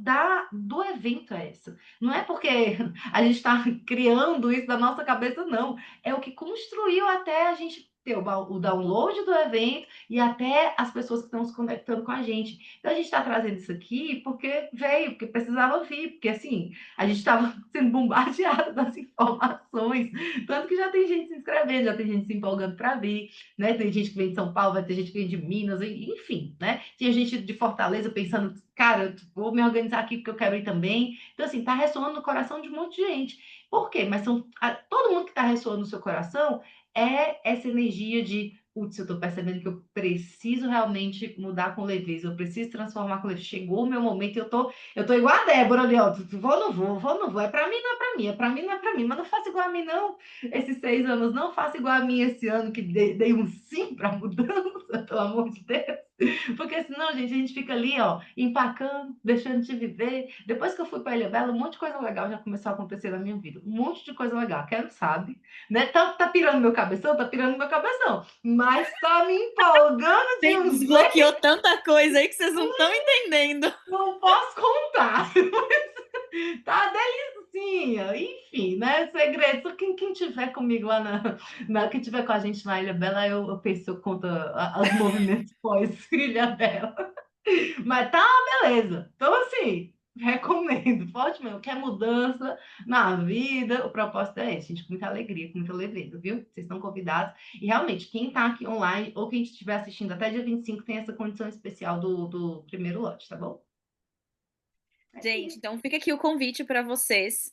do evento é essa. Não é porque a gente está criando isso da nossa cabeça, não. É o que construiu até a gente ter o download do evento e até as pessoas que estão se conectando com a gente. Então, a gente está trazendo isso aqui porque veio, porque precisava vir, porque assim, a gente estava sendo bombardeado das informações. Tanto que já tem gente se inscrevendo, já tem gente se empolgando para vir, né? Tem gente que vem de São Paulo, vai ter gente que vem de Minas, enfim, né? Tinha gente de Fortaleza pensando, cara, eu vou me organizar aqui porque eu quero ir também. Então, assim, tá ressoando no coração de um monte de gente. Por quê? Mas todo mundo que está ressoando no seu coração é essa energia de, putz, eu estou percebendo que eu preciso realmente mudar com leveza, eu preciso transformar com leveza. Chegou o meu momento e eu tô igual a Débora ali, ó. Vou, não vou, vou, não vou. É para mim, não é para mim, é para mim, não é para mim. Mas não faça igual a mim, não. Esses 6 anos, não faça igual a mim esse ano, que dei um sim para mudança, pelo amor de Deus. Porque senão, gente, a gente fica ali, ó, empacando, deixando de viver. Depois que eu fui para Ilha Bela, um monte de coisa legal já começou a acontecer na minha vida. Um monte de coisa legal. Quero sabe, né? Tá pirando meu cabeção, tá pirando meu cabeção. Mas tá me empolgando de um Desbloqueou tanta coisa aí que vocês não estão entendendo. não posso contar. Tá delicinha. Enfim, né? Segredo. Quem tiver comigo lá quem tiver com a gente na Ilha Bela, eu penso, eu conto os movimentos pós-Ilha Bela. Mas tá uma beleza. Então, assim, recomendo. Forte mesmo. Quer mudança na vida? O propósito é esse, gente. Com muita alegria, com muita leveza, viu? Vocês estão convidados. E realmente, quem tá aqui online ou quem estiver assistindo até dia 25 tem essa condição especial do primeiro lote, tá bom? Gente, então fica aqui o convite para vocês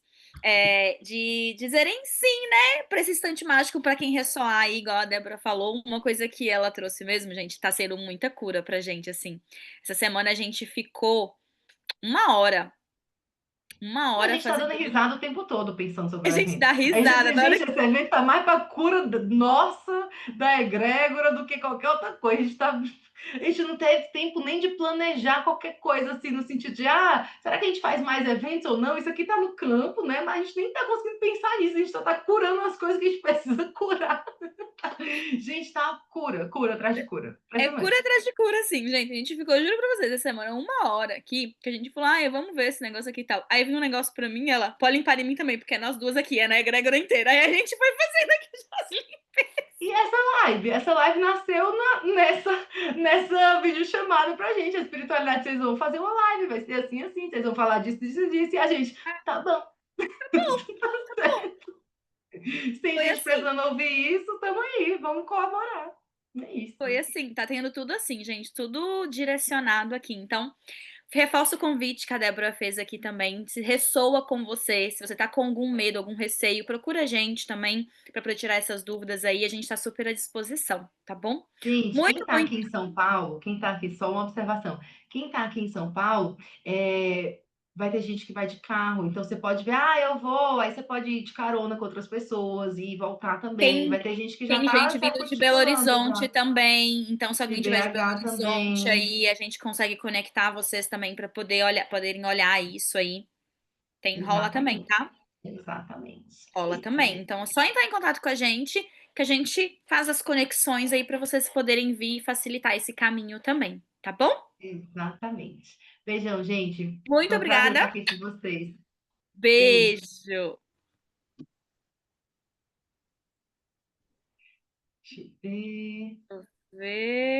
de dizerem sim, né, para esse instante mágico, para quem ressoar aí, igual a Débora falou, uma coisa que ela trouxe mesmo, gente, tá sendo muita cura pra gente, assim. Essa semana a gente ficou uma hora, A gente tá fazendo. dando risada o tempo todo pensando A sobre o gente evento. dá A gente risada, diz, na hora gente, esse evento tá mais pra cura nossa, da egrégora, do que qualquer outra coisa. A gente não teve tempo nem de planejar qualquer coisa, assim, no sentido de, será que a gente faz mais eventos ou não? Isso aqui tá no campo, né? Mas a gente nem tá conseguindo pensar nisso, a gente só tá curando as coisas que a gente precisa curar. Gente, tá cura atrás de cura. é cura Impressionante. atrás de cura, assim, gente. A gente ficou, juro pra vocês, essa semana, uma hora aqui, que a gente falou, vamos ver esse negócio aqui e tal. Aí vinha um negócio pra mim, ela, pode limpar em mim também, porque é nós duas aqui, é na egrégora inteira. Aí a gente foi fazendo aqui as limpezas. E essa live nasceu nessa videochamada pra gente. A espiritualidade, vocês vão fazer uma live, vai ser assim, assim, vocês vão falar disso, disso, disso, e a gente, tá bom, tá Bom, certo. Se tem foi gente assim. precisando ouvir isso, tamo aí, vamos colaborar. É Foi isso. assim, tá tendo tudo assim, gente, tudo direcionado aqui. Então, reforço o convite que a Débora fez aqui também. Se ressoa com você, se você tá com algum medo, algum receio, procura a gente também pra poder tirar essas dúvidas aí. A gente tá super à disposição, tá bom? Gente, quem Muito, está muito. aqui em São Paulo, quem está aqui, só uma observação. Quem está aqui em São Paulo, vai ter gente que vai de carro, então você pode ver, eu vou, aí você pode ir de carona com outras pessoas e voltar também. Tem, Vai ter gente que já tem está gente se vindo de Belo aculturando Horizonte já, também. Então, se de alguém tiver de Belo BH Horizonte também. aí, a gente consegue conectar vocês também pra poderem olhar isso aí. Tem rola também, Exatamente, tá? exatamente. É Rola isso, também. gente. Então é só entrar em contato com a gente, que a gente faz as conexões aí para vocês poderem vir e facilitar esse caminho também, tá bom? Exatamente. Beijão, gente. Muito Foi um prazer estar obrigada. aqui com vocês. Beijo. Beijo. Deixa eu ver. Vê.